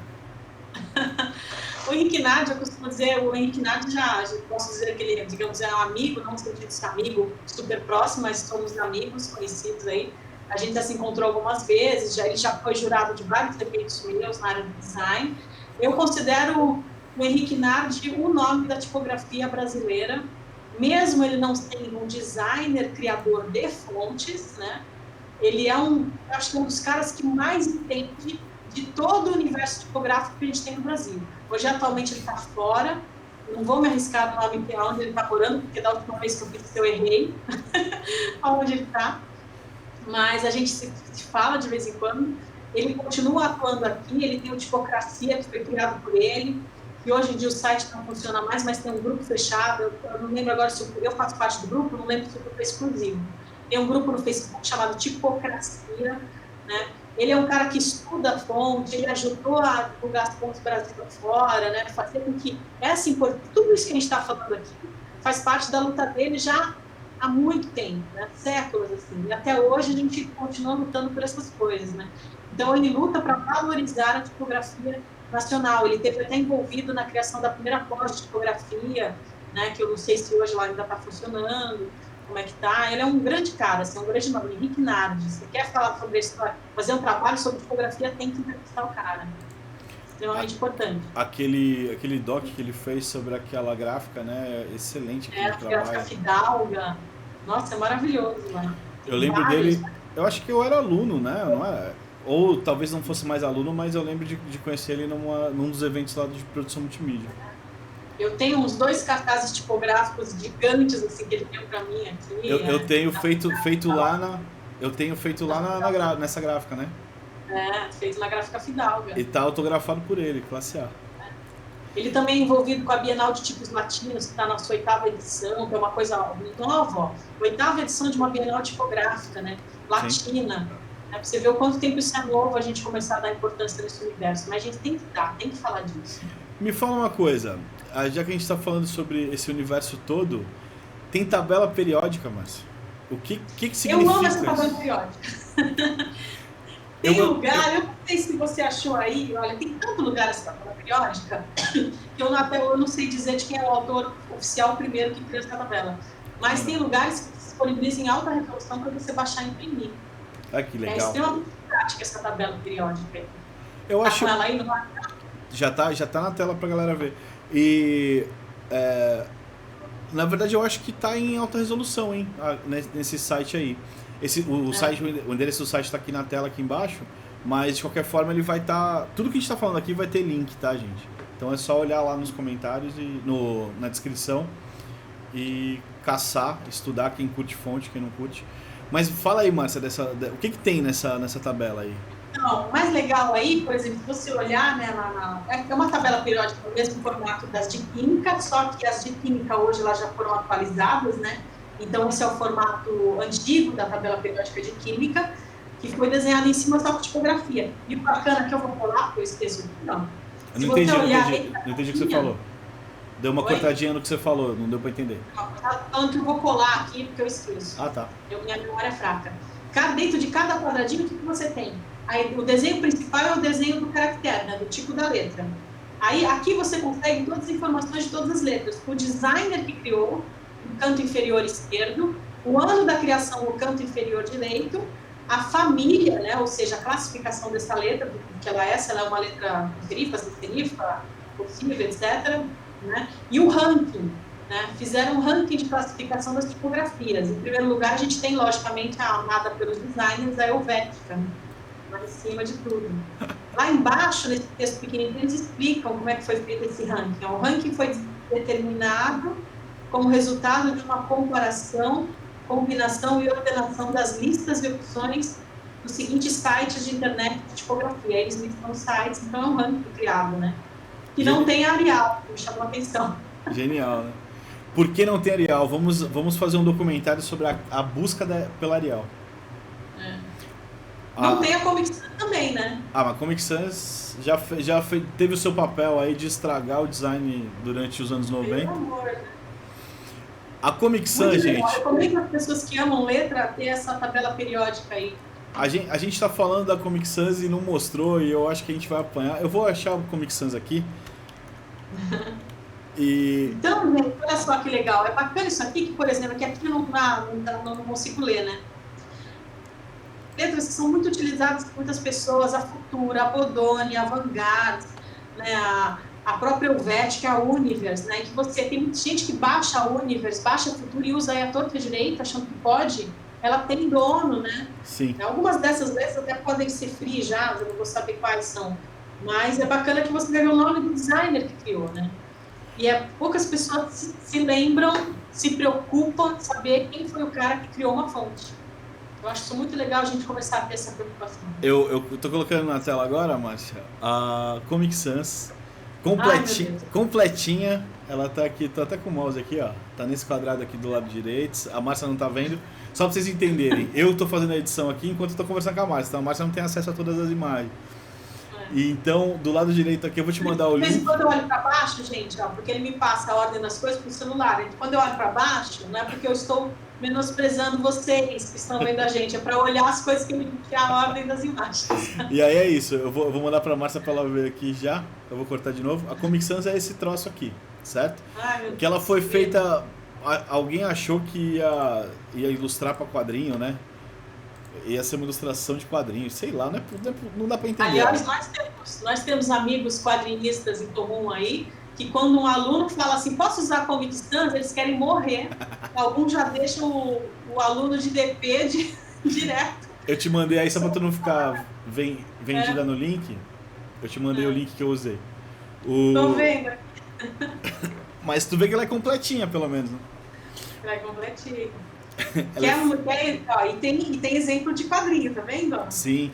O Henrique Nardi, eu costumo dizer, o Henrique Nardi já posso dizer que ele, digamos, é um amigo, não no sentido de ser amigo super próximo, mas somos amigos, conhecidos aí. A gente já se encontrou algumas vezes, ele já foi jurado de vários eventos meus na área de design. Eu considero o Henrique Nardi o nome da tipografia brasileira, mesmo ele não sendo um designer criador de fontes, né? Ele é acho que um dos caras que mais entende de todo o universo tipográfico que a gente tem no Brasil. Hoje, atualmente, ele está fora, não vou me arriscar no nome onde ele está morando, porque da última vez que eu fiz isso eu errei onde ele está, mas a gente se fala de vez em quando. Ele continua atuando aqui, ele tem o Tipocracia, que foi criado por ele, e hoje em dia o site não funciona mais, mas tem um grupo fechado, eu não lembro agora se eu faço parte do grupo, não lembro se o grupo é exclusivo. Tem um grupo no Facebook chamado Tipocracia, né? Ele é um cara que estuda a fonte, ele ajudou a divulgar as fontes Brasil fora, né? Fazer com que tudo isso que a gente está falando aqui faz parte da luta dele já há muito tempo, né? Séculos, assim. E até hoje a gente continua lutando por essas coisas, né? Então ele luta para valorizar a tipografia nacional. Ele esteve até envolvido na criação da primeira pós de tipografia, né? Que eu não sei se hoje lá ainda está funcionando. Como é que tá? Ele é um grande cara, assim, um grande nome, Henrique Nardi. Se quer falar sobre isso, fazer um trabalho sobre tipografia, tem que entrevistar o cara. Extremamente importante. Aquele doc que ele fez sobre aquela gráfica, né? Excelente. A gráfica Fidalga. Nossa, é maravilhoso, né? Eu lembro dele, eu acho que eu era aluno, né? Não é? Ou talvez não fosse mais aluno, mas eu lembro de conhecer ele num dos eventos lá de produção multimídia. Eu tenho uns 2 cartazes tipográficos gigantes, assim, que ele deu pra mim aqui. Eu tenho feito lá nessa gráfica, né? Feito na gráfica Fidalga. E tá autografado por ele, classe A. Ele também é envolvido com a Bienal de Tipos Latinos, que está na sua 8ª edição, que é uma coisa nova, ó. 8ª edição de uma Bienal tipográfica, né? Latina. Pra você ver o quanto tempo isso é novo, a gente começar a dar importância nesse universo. Mas a gente tem que falar disso. Me fala uma coisa, já que a gente está falando sobre esse universo todo, tem tabela periódica, Márcio? O que significa isso? Eu amo essa tabela periódica. Tem lugar, eu não sei se você achou aí, olha, tem tanto lugar essa tabela periódica, que eu não sei dizer de quem é o autor oficial primeiro que criou essa tabela. Mas tem lugares que disponibilizam em alta resolução para você baixar e imprimir. Ah, que legal. É extremamente prática essa tabela periódica. Eu acho... ela aí no... Já tá na tela pra galera ver. E na verdade eu acho que tá em alta resolução, hein? Nesse site aí. O endereço do site tá aqui na tela aqui embaixo, mas de qualquer forma ele vai estar. Tudo que a gente tá falando aqui vai ter link, tá, gente? Então é só olhar lá nos comentários e na descrição e caçar, estudar quem curte fonte, quem não curte. Mas fala aí, Márcia, o que tem nessa tabela aí? Não, o mais legal aí, por exemplo, se você olhar, né, é uma tabela periódica no mesmo formato das de Química, só que as de Química hoje elas já foram atualizadas, né? Então esse é o formato antigo da tabela periódica de Química, que foi desenhado em cima só com tipografia. E o bacana que eu vou colar, porque eu esqueço, não. Eu não entendi o que você falou. Deu uma cortadinha no que você falou, não deu para entender. Tanto que eu vou colar aqui, porque eu esqueço. Ah, tá. Minha memória é fraca. Dentro de cada quadradinho, o que você tem? Aí, o desenho principal é o desenho do caractere, né, do tipo da letra. Aí, aqui você consegue todas as informações de todas as letras. O designer que criou, no canto inferior esquerdo, o ano da criação no canto inferior direito, a família, né, ou seja, a classificação dessa letra, do que ela é, se ela é uma letra serifa, sem serifa, possível, etc., né, e o ranking. Né, fizeram um ranking de classificação das tipografias. Em primeiro lugar, a gente tem, logicamente, a amada pelos designers, a Helvética, lá em cima de tudo. Lá embaixo, nesse texto pequenininho, eles explicam como é que foi feito esse ranking. O ranking foi determinado como resultado de uma comparação, combinação e ordenação das listas de opções dos seguintes sites de internet de tipografia. Eles listam os sites, então é um ranking criado, né? Que não tem Arial, que me chamou a atenção. Genial, né? Por que não tem Arial? Vamos fazer um documentário sobre a busca pela Arial. Não tem a Comic Sans também, né? Mas a Comic Sans teve o seu papel aí de estragar o design durante os anos 90. Pelo amor, né? A Comic Sans, gente... Eu recomendo as pessoas que amam letra ter essa tabela periódica aí. A gente tá falando da Comic Sans e não mostrou, e eu acho que a gente vai apanhar. Eu vou achar o Comic Sans aqui. Então, gente, olha só que legal. É bacana isso aqui, que, por exemplo, que aqui não consigo ler, né? Letras que são muito utilizadas por muitas pessoas, a Futura, a Bodoni, a Vanguard, né? A própria Helvética, a Univers, né? Que tem muita gente que baixa a Univers, baixa a Futura e usa aí a torta direita, achando que pode. Ela tem dono, né? Sim. Algumas dessas letras até podem ser free já, eu não vou saber quais são. Mas é bacana que você veja o nome do designer que criou, né? E poucas pessoas se lembram, se preocupam de saber quem foi o cara que criou uma fonte. Eu acho isso muito legal a gente começar a ter essa preocupação. Eu tô colocando na tela agora, Márcia, a Comic Sans completinha. Ela tá aqui, tô até com o mouse aqui, ó. Tá nesse quadrado aqui do lado direito. A Márcia não tá vendo. Só pra vocês entenderem, eu tô fazendo a edição aqui enquanto eu tô conversando com a Márcia. Então a Márcia não tem acesso a todas as imagens. E então, do lado direito aqui, eu vou te mandar o link. Quando eu olho para baixo, gente, ó, porque ele me passa a ordem das coisas pro celular. Então, quando eu olho para baixo, não é porque eu estou menosprezando vocês que estão vendo a gente, é para olhar as coisas que me dizem a ordem das imagens. E aí é isso, eu vou mandar pra Márcia pra ela ver aqui já. Eu vou cortar de novo. A Comic Sans é esse troço aqui, certo? Que ela foi feita... Alguém achou que ia ilustrar pra quadrinho, né? Ia ser uma ilustração de quadrinhos, sei lá, não dá pra entender. Aliás, nós temos amigos quadrinistas em comum aí, que quando um aluno fala assim, posso usar Comic Sans, eles querem morrer. Alguns já deixam o aluno de DP direto. Eu te mandei aí, só pra tu não ficar vendida no link, eu te mandei o link que eu usei. Tô vendo. Mas tu vê que ela é completinha, pelo menos, né? Ela é completinha. E tem exemplo de quadrinho, tá vendo? Sim.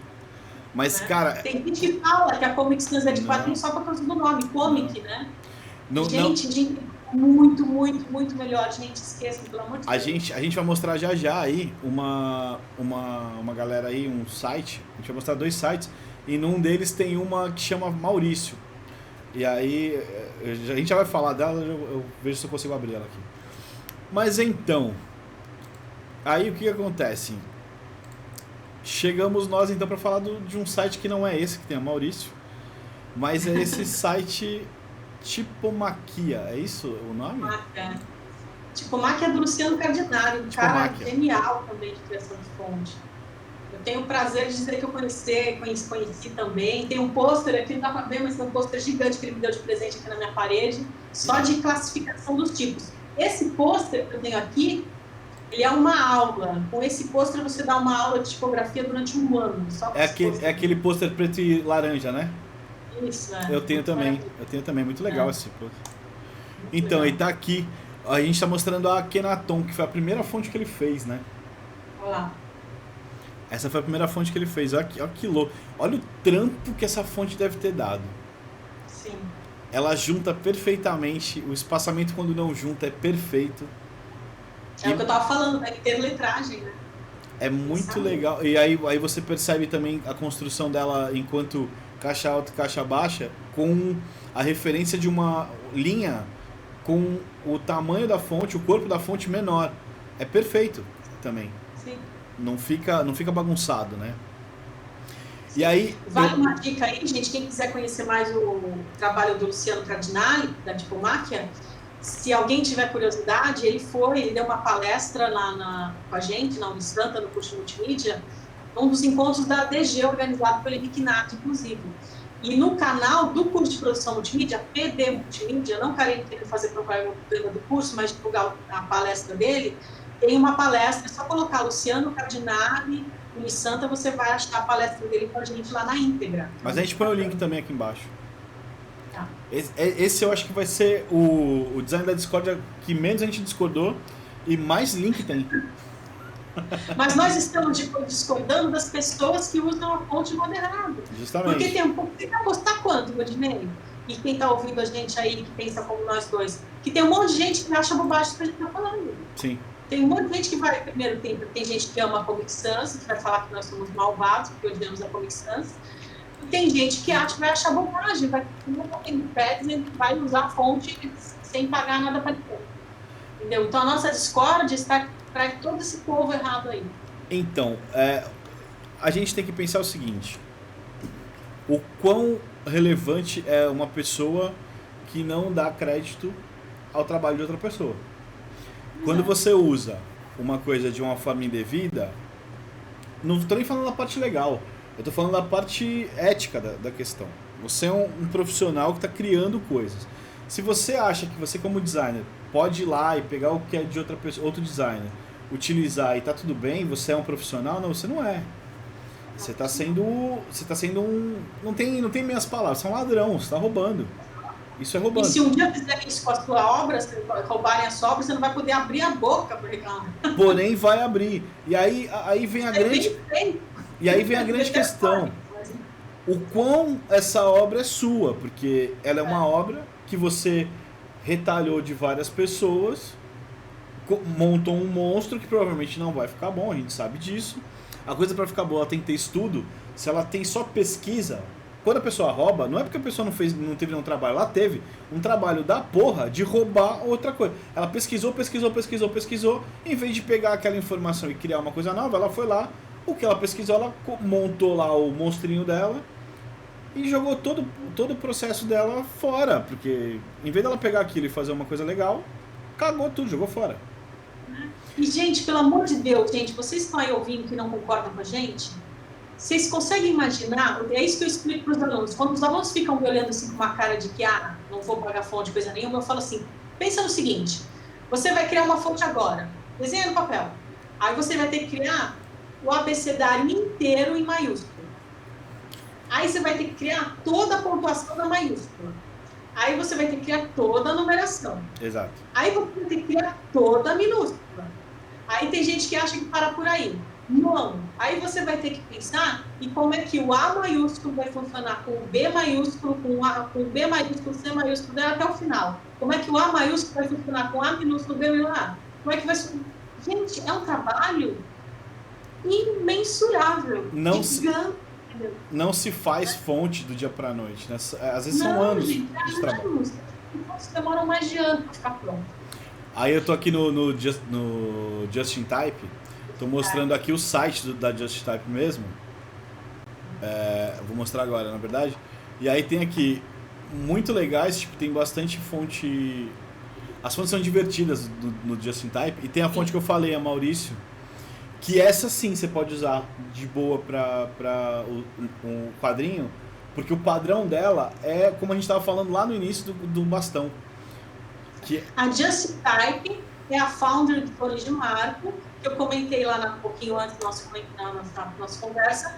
Mas, cara... Tem gente que fala que a Comic Sans é de quadrinho só por causa do nome, comic, né? Gente, muito, muito, muito melhor. Gente, esqueçam, pelo amor de Deus. A gente vai mostrar já aí uma galera aí, um site. A gente vai mostrar 2 sites. E num deles tem uma que chama Maurício. E aí, a gente já vai falar dela, eu vejo se eu consigo abrir ela aqui. Mas então... Aí o que acontece? Chegamos nós então para falar de um site que não é esse que tem a Maurício, mas é esse site Tipomaquia, é isso o nome? Tipomaquia é do Luciano Cardinale, um cara genial também de criação de fonte. Eu tenho o prazer de dizer que eu conheci também. Tem um pôster aqui, não dá para ver, mas tem um pôster gigante que ele me deu de presente aqui na minha parede, só de classificação dos tipos. Esse pôster que eu tenho aqui, ele é uma aula. Com esse pôster você dá uma aula de tipografia durante um ano. É aquele pôster preto e laranja, né? Isso, Eu tenho também. Muito legal esse pôster. Então, ele tá aqui. A gente tá mostrando a Kenaton, que foi a primeira fonte que ele fez, né? Olha lá. Essa foi a primeira fonte que ele fez. Olha que louco. Olha o trampo que essa fonte deve ter dado. Sim. Ela junta perfeitamente. O espaçamento, quando não junta, é perfeito. É o que eu tava falando, né? Interletragem, né? É muito legal. E aí você percebe também a construção dela enquanto caixa alta e caixa baixa, com a referência de uma linha com o tamanho da fonte, o corpo da fonte menor. É perfeito também. Sim. Não fica bagunçado, né? E aí... Vale uma dica aí, gente, quem quiser conhecer mais o trabalho do Luciano Cardinale, da Tipomaquia, se alguém tiver curiosidade, ele deu uma palestra com a gente, na Unisanta, no curso de multimídia, um dos encontros da ADG, organizado pelo Henrique Nato, inclusive. E no canal do curso de produção multimídia, PD Multimídia, não querendo fazer propaganda do curso, mas divulgar a palestra dele, tem uma palestra, é só colocar Luciano Cardinale, Unisanta, você vai achar a palestra dele com a gente lá na íntegra. Mas a gente põe o link também aqui embaixo. Tá. Esse eu acho que vai ser o design da discórdia que menos a gente discordou e mais link tem. Mas nós estamos discordando das pessoas que usam a fonte de modo errado. Justamente. Porque tem um pouco. Você vai gostar quanto, Rodinei? E quem está ouvindo a gente aí, que pensa como nós dois, que tem um monte de gente que acha bobagem que a gente está falando. Sim. Tem um monte de gente que vai, primeiro, tem gente que ama a Comic Sans, que vai falar que nós somos malvados, porque odiamos a Comic Sans. E tem gente que vai achar bobagem, vai usar a fonte sem pagar nada para ninguém. Entendeu? Então a nossa discórdia está para todo esse povo errado aí. Então, a gente tem que pensar o seguinte: o quão relevante é uma pessoa que não dá crédito ao trabalho de outra pessoa. Quando você usa uma coisa de uma forma indevida, não estou nem falando da parte legal, eu estou falando da parte ética da questão. Você é um profissional que está criando coisas. Se você acha que você, como designer, pode ir lá e pegar o que é de outra pessoa, outro designer, utilizar e tá tudo bem, você é um profissional? Não, você não é. Você está sendo um... Não tem meias palavras, você é um ladrão, você está roubando. Isso é roubando. E se um dia fizer isso com a sua obra, se roubarem a sua obra, você não vai poder abrir a boca para reclamar. Porém, vai abrir. E aí vem a grande... E aí vem a grande questão. O quão essa obra é sua, porque ela é uma obra que você retalhou de várias pessoas, montou um monstro que provavelmente não vai ficar bom, a gente sabe disso. A coisa para ficar boa, ela tem que ter estudo. Se ela tem só pesquisa, quando a pessoa rouba, não é porque a pessoa não teve nenhum trabalho, ela teve um trabalho da porra de roubar outra coisa. Ela pesquisou, em vez de pegar aquela informação e criar uma coisa nova, ela foi lá, o que ela pesquisou, ela montou lá o monstrinho dela e jogou todo o processo dela fora, porque em vez dela pegar aquilo e fazer uma coisa legal, cagou tudo, jogou fora. E, gente, pelo amor de Deus, gente, vocês estão aí ouvindo que não concordam com a gente? Vocês conseguem imaginar? É isso que eu explico para os alunos. Quando os alunos ficam me olhando assim com uma cara de que, não vou pagar fonte, coisa nenhuma, eu falo assim, pensa no seguinte, você vai criar uma fonte agora, desenha no papel. Aí você vai ter que criar o abecedário inteiro em maiúsculo. Aí você vai ter que criar toda a pontuação da maiúscula. Aí você vai ter que criar toda a numeração. Exato. Aí você vai ter que criar toda a minúscula. Aí tem gente que acha que para por aí. Não. Aí você vai ter que pensar em como é que o A maiúsculo vai funcionar com o B maiúsculo, com o B maiúsculo, C maiúsculo, até o final. Como é que o A maiúsculo vai funcionar com o A minúsculo, B e A? Como é que vai... Gente, é um trabalho imensurável. Gigante. Não se faz fonte do dia para noite, né? Às vezes são anos de trabalho. Os demoram mais de ano para ficar pronto. Aí eu tô aqui no Just in Type, tô mostrando aqui o site da Just in Type mesmo. Vou mostrar agora, na verdade. E aí tem aqui muito legais, tipo, tem bastante fonte. As fontes são divertidas no Just in Type. E tem a fonte que eu falei, a Maurício, que essa sim você pode usar de boa para o quadrinho, porque o padrão dela é como a gente estava falando lá no início do bastão. A Just in Type é a founder do Folha de Marco, que eu comentei lá um pouquinho antes da nossa conversa,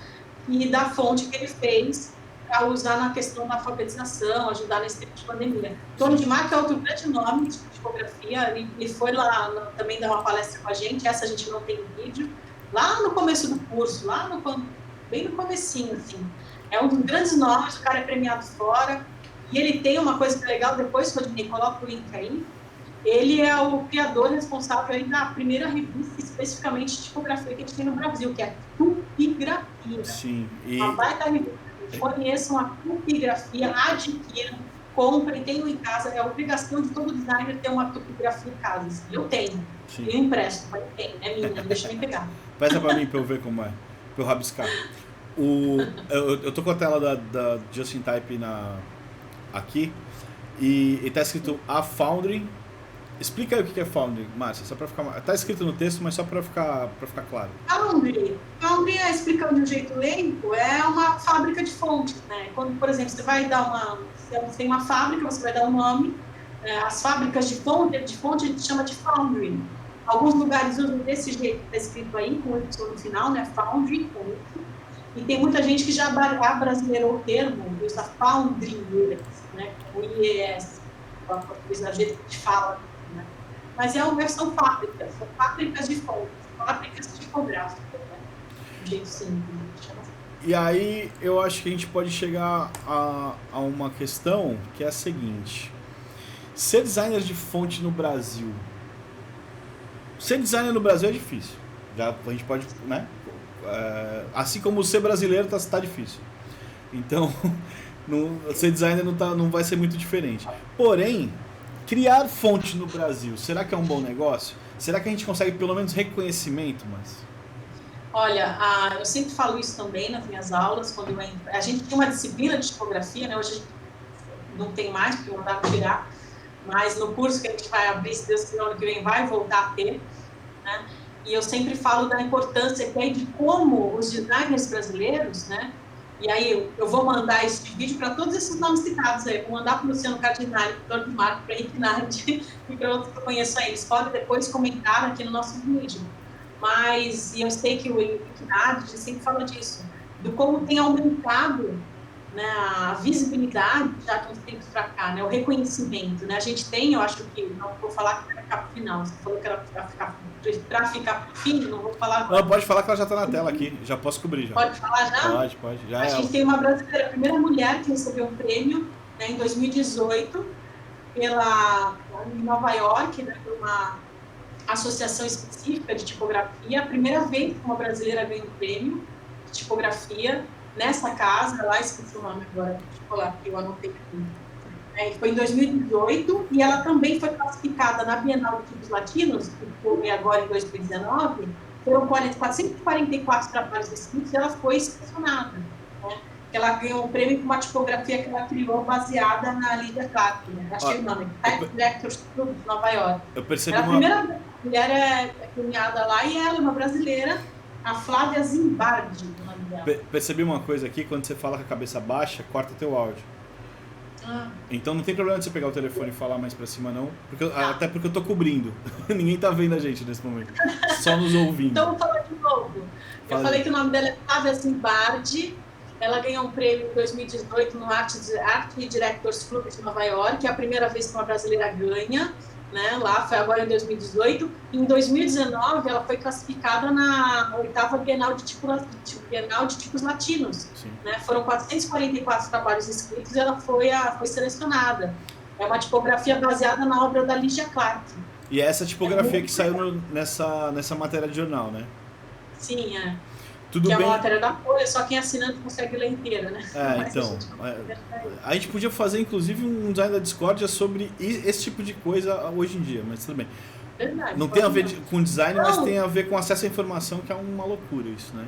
e da fonte que ele fez para usar na questão da alfabetização, ajudar nesse tempo de pandemia. Folha de Marco é outro grande nome de tipografia, ele foi lá também dar uma palestra com a gente, essa a gente não tem vídeo, lá no começo do curso, bem no comecinho, assim. É um dos grandes nomes, o cara é premiado fora, e ele tem uma coisa que é legal, depois, Rodinei, coloca o link aí, ele é o criador responsável aí da primeira revista especificamente de tipografia que a gente tem no Brasil, que é Tupigrafia. Sim. Uma baita revista. Conheçam a Tupigrafia, adquiram, comprem, tenham em casa. É a obrigação de todo designer ter uma Tupigrafia em casa. Assim. Eu tenho. Sim. Eu empresto, mas tem, é minha, não deixa nem pegar. Peça pra mim pra eu ver como é, pra eu rabiscar. Eu tô com a tela da Just in Type aqui e tá escrito a Foundry. Explica aí o que é Foundry, Márcia, só para ficar... Tá escrito no texto, mas só para ficar claro. Foundry, explicando de um jeito leigo, é uma fábrica de fontes, né? Quando, por exemplo, você vai dar você tem uma fábrica, você vai dar um nome, as fábricas de fonte a gente chama de Foundry. Alguns lugares usam desse jeito que está escrito aí, com Y no final, né? Foundry, com Y. E tem muita gente que já abrasileirou o termo, usa Foundry. né, o IES, a português da gente que fala, né? Mas são fábricas de fontes, fábricas tipográficas, né? De jeito simples. E aí eu acho que a gente pode chegar a uma questão que é a seguinte: ser designer de fonte no Brasil. Ser designer no Brasil é difícil. Já a gente pode, né? Assim como ser brasileiro tá difícil. Então, ser designer não vai ser muito diferente. Porém, criar fonte no Brasil, será que é um bom negócio? Será que a gente consegue pelo menos reconhecimento, mas... Olha, eu sempre falo isso também nas minhas aulas, quando a gente tinha uma disciplina de tipografia, né? Hoje a gente não tem mais, porque mandaram tirar, mas no curso que a gente vai abrir, se Deus quiser, ano que vem vai voltar a ter, né? E eu sempre falo da importância que é de como os designers brasileiros, né? E aí eu vou mandar esse vídeo para todos esses nomes citados aí. Vou mandar para o Luciano Cardinale, para o Dr. Marco, para o Henrique Nardi e para outros que eu conheço aí. Eles podem depois comentar aqui no nosso vídeo. Mas eu sei que o Henrique Nardi sempre fala disso, do como tem aumentado, né, a visibilidade já de uns tempos para cá, né, o reconhecimento, né, a gente tem, eu acho que, não vou falar que era ficar pro final, você falou que era para ficar pro fim, não vou falar agora. Não, pode falar que ela já está na tela aqui, já posso cobrir já. Pode falar já? Pode, já a gente tem uma brasileira, a primeira mulher que recebeu um prêmio, né, em 2018, em Nova York, né, por uma associação específica de tipografia, a primeira vez que uma brasileira ganhou um prêmio de tipografia nessa casa, lá esqueci o nome agora, deixa eu falar, que eu anotei aqui. Foi em 2018 e ela também foi classificada na Bienal de Tipos Latinos, que foi agora em 2019, foram 444 trabalhos escritos e ela foi selecionada, né? Ela ganhou um prêmio com uma tipografia que ela criou baseada na Lydia Clark, né? Achei o nome, Type Directors Club de Nova York. Eu percebi a primeira mulher é premiada lá e ela é uma brasileira, a Flávia Zimbardi, o nome dela. Percebi uma coisa aqui, quando você fala com a cabeça baixa, corta teu áudio. Então não tem problema de você pegar o telefone e falar mais pra cima não, até porque eu tô cobrindo. Ninguém tá vendo a gente nesse momento, só nos ouvindo. Então vou falar de novo. Eu falei que o nome dela é Flávia Zimbardi. Ela ganhou um prêmio em 2018 no Art Directors Club de Nova York, é a primeira vez que uma brasileira ganha, né? Lá foi agora em 2018. Em 2019 ela foi classificada na 8ª Bienal de Tipos Latinos, né? Foram 444 trabalhos escritos e ela foi selecionada. É uma tipografia baseada na obra da Lydia Clark. E é essa tipografia que saiu nessa matéria de jornal, né? Sim, é. Tudo que bem. É uma matéria da Folha, só quem é assinante consegue ler inteira, né? Então, a gente podia fazer inclusive um design da discórdia sobre esse tipo de coisa hoje em dia, mas tudo bem. Verdade, não tem a ver com design, mas tem a ver com acesso à informação, que é uma loucura isso, né?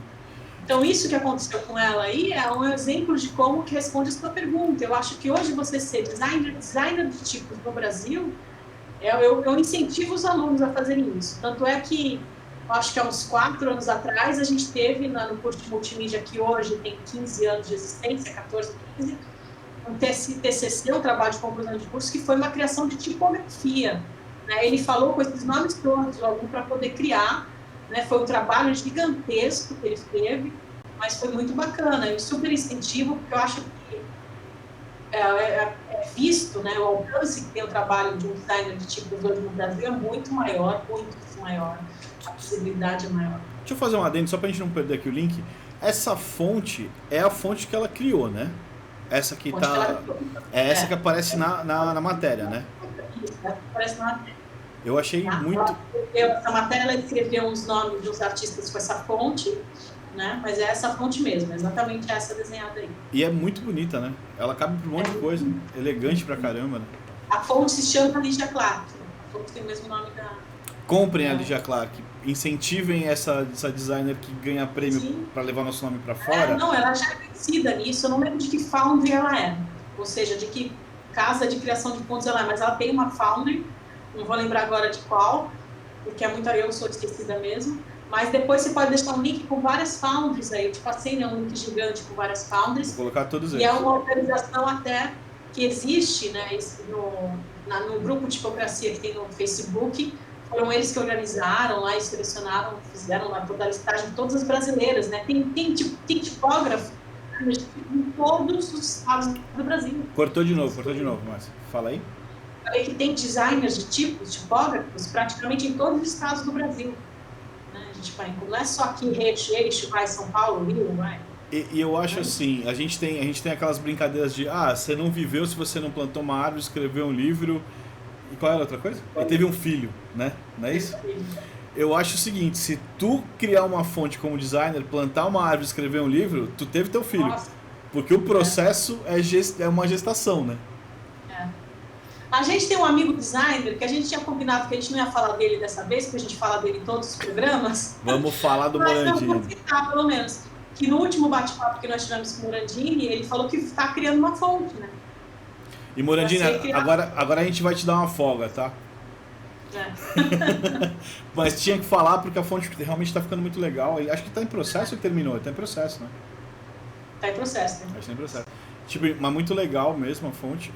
Então isso que aconteceu com ela aí é um exemplo de como que responde a sua pergunta. Eu acho que hoje você ser designer de tipos no Brasil, eu incentivo os alunos a fazerem isso. Tanto é que acho que há uns 4 anos atrás, a gente teve no curso de multimídia, que hoje tem 15 anos de existência, 14, 15, um TCC, um trabalho de conclusão de curso, que foi uma criação de tipografia, né? Ele falou com esses nomes todos, o aluno, para poder criar, né? Foi um trabalho gigantesco que ele teve, mas foi muito bacana, e super incentivo, porque eu acho que é visto, né, o alcance que tem o trabalho de um designer de tipos hoje no Brasil é muito maior, a visibilidade é maior. Deixa eu fazer um adendo, só pra gente não perder aqui o link. Essa fonte é a fonte que ela criou, né? Essa que tá... É essa que aparece na matéria, né? Isso, aparece na matéria. Eu achei muito... Essa matéria, ela escreveu uns nomes dos artistas com essa fonte, né? Mas é essa fonte mesmo, é exatamente essa desenhada aí. E é muito bonita, né? Ela cabe pra um monte de coisa, elegante pra caramba, né? A fonte se chama Lydia Clark, a fonte tem o mesmo nome da... Comprem a Lydia Clark, incentivem essa designer que ganha prêmio para levar nosso nome para fora. Não, ela já é conhecida nisso, eu não lembro de que foundry ela é, ou seja, de que casa de criação de pontos ela é, mas ela tem uma foundry, não vou lembrar agora de qual, porque é muito eu sou esquecida mesmo, mas depois você pode deixar um link com várias foundries aí, eu te passei, né, um link gigante com várias foundries. Vou colocar todos eles. E é uma organização até que existe, né, no grupo de tipografia que tem no Facebook. Foram eles que organizaram lá e selecionaram, fizeram lá toda a listagem de todas as brasileiras, né? Tem tipógrafo todos os estados do Brasil. Cortou de novo, Márcia. Fala aí. Falei que tem designers de tipos, tipógrafos, praticamente em todos os estados do Brasil. Né? A gente vai, não é só aqui Eixo, vai São Paulo, Rio, vai. E eu acho assim, a gente tem aquelas brincadeiras de você não viveu se você não plantou uma árvore, escreveu um livro. E qual era a outra coisa? E teve um filho, né? Não é isso? Eu acho o seguinte, se tu criar uma fonte como designer, plantar uma árvore, escrever um livro, tu teve teu filho. Nossa. Porque o processo é uma gestação, né? A gente tem um amigo designer que a gente tinha combinado que a gente não ia falar dele dessa vez, porque a gente fala dele em todos os programas. Vamos falar do Morandini. Vamos citar, pelo menos. Que no último bate-papo que nós tivemos com o Morandini, ele falou que está criando uma fonte, né? E Morandini, agora a gente vai te dar uma folga, tá? Mas tinha que falar porque a fonte realmente está ficando muito legal. Acho que está em processo ou terminou? Está em processo, né? Está em processo. Acho que está em processo. Tipo, mas muito legal mesmo a fonte.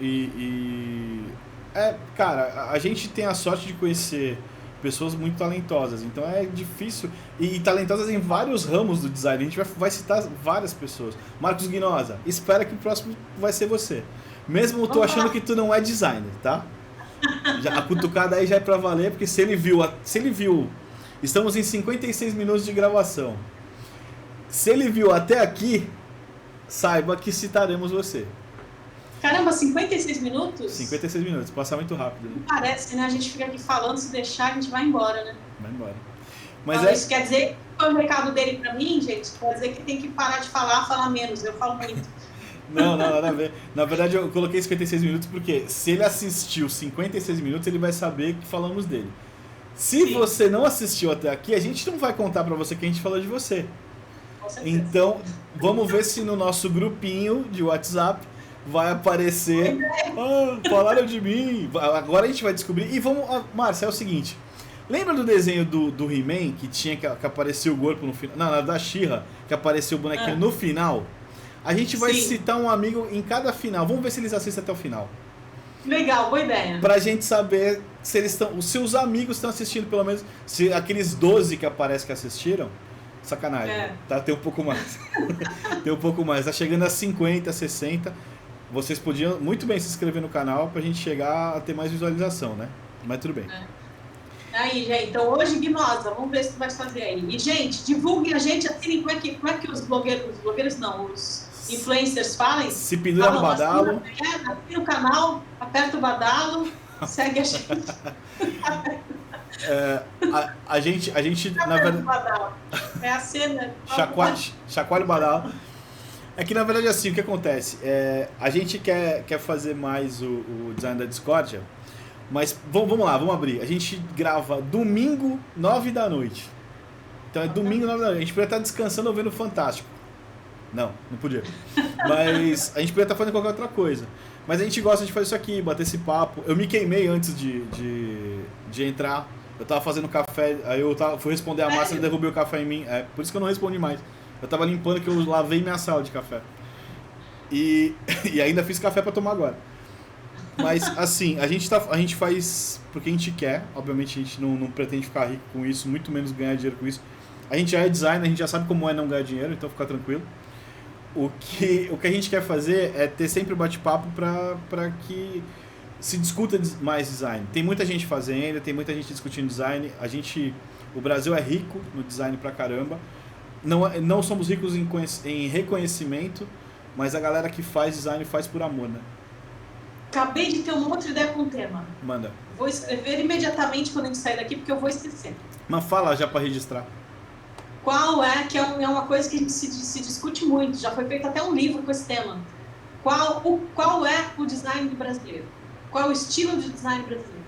Cara, a gente tem a sorte de conhecer pessoas muito talentosas. Então é difícil. E talentosas em vários ramos do design. A gente vai citar várias pessoas. Marcos Guinosa, espera que o próximo vai ser você. Mesmo eu tô achando que tu não é designer, tá? A cutucada aí já é pra valer, porque se ele viu, estamos em 56 minutos de gravação. Se ele viu até aqui, saiba que citaremos você. Caramba, 56 minutos? 56 minutos, passa muito rápido. Não parece, né? A gente fica aqui falando, se deixar, a gente vai embora, né? Vai embora. Mas isso quer dizer, foi o recado dele pra mim, gente, quer dizer que tem que parar de falar menos. Eu falo muito. Não, nada a ver. Na verdade, eu coloquei 56 minutos porque se ele assistiu 56 minutos, ele vai saber que falamos dele. Se você não assistiu até aqui, a gente não vai contar pra você que a gente falou de você. Então, vamos ver se no nosso grupinho de WhatsApp vai aparecer. Falaram de mim. Agora a gente vai descobrir. E vamos. Márcia, é o seguinte. Lembra do desenho do He-Man que apareceu o corpo no final? Não, da She-Ra, que apareceu o bonequinho no final? A gente vai citar um amigo em cada final. Vamos ver se eles assistem até o final. Legal, boa ideia. Pra gente saber se eles estão. Os seus amigos estão assistindo, pelo menos. Se aqueles 12 que aparece que assistiram. Sacanagem. Tá? Tem um pouco mais. Tem um pouco mais. Tá chegando a 50, 60. Vocês podiam muito bem se inscrever no canal pra gente chegar a ter mais visualização, né? Mas tudo bem. Aí, gente, então hoje, Guinosa, vamos ver se tu vai fazer aí. E, gente, divulguem a gente, assim, como é que os blogueiros não, os influencers falam? Se pendura no badalo. Assina o canal, aperta o badalo, segue a gente. A gente na verdade... É a cena. Chacoalha o badalo. É que, na verdade, assim, o que acontece? A gente quer fazer mais o design da discórdia. Mas vamos lá, vamos abrir. A gente grava domingo, 9 da noite. Então é domingo, 9 da noite. A gente podia estar descansando ou vendo Fantástico. Não podia. Mas a gente podia estar fazendo qualquer outra coisa. Mas a gente gosta de fazer isso aqui, bater esse papo. Eu me queimei antes de entrar. Eu tava fazendo café, aí fui responder a Márcia e derrubei o café em mim. Por isso que eu não respondi mais. Eu tava limpando que eu lavei minha sala de café. E ainda fiz café pra tomar agora. Mas, assim, a gente faz porque a gente quer. Obviamente, a gente não pretende ficar rico com isso, muito menos ganhar dinheiro com isso. A gente já é designer, a gente já sabe como é não ganhar dinheiro, então fica tranquilo. O que a gente quer fazer é ter sempre bate-papo para que se discuta mais design. Tem muita gente fazendo, tem muita gente discutindo design. O Brasil é rico no design pra caramba. Não somos ricos em reconhecimento, mas a galera que faz design faz por amor, né? Acabei de ter uma outra ideia com o tema. Manda. Vou escrever imediatamente quando a gente sair daqui, porque eu vou esquecer. Mas fala já para registrar. Qual que é uma coisa que a gente se discute muito, já foi feito até um livro com esse tema. Qual é o design brasileiro? Qual é o estilo de design brasileiro?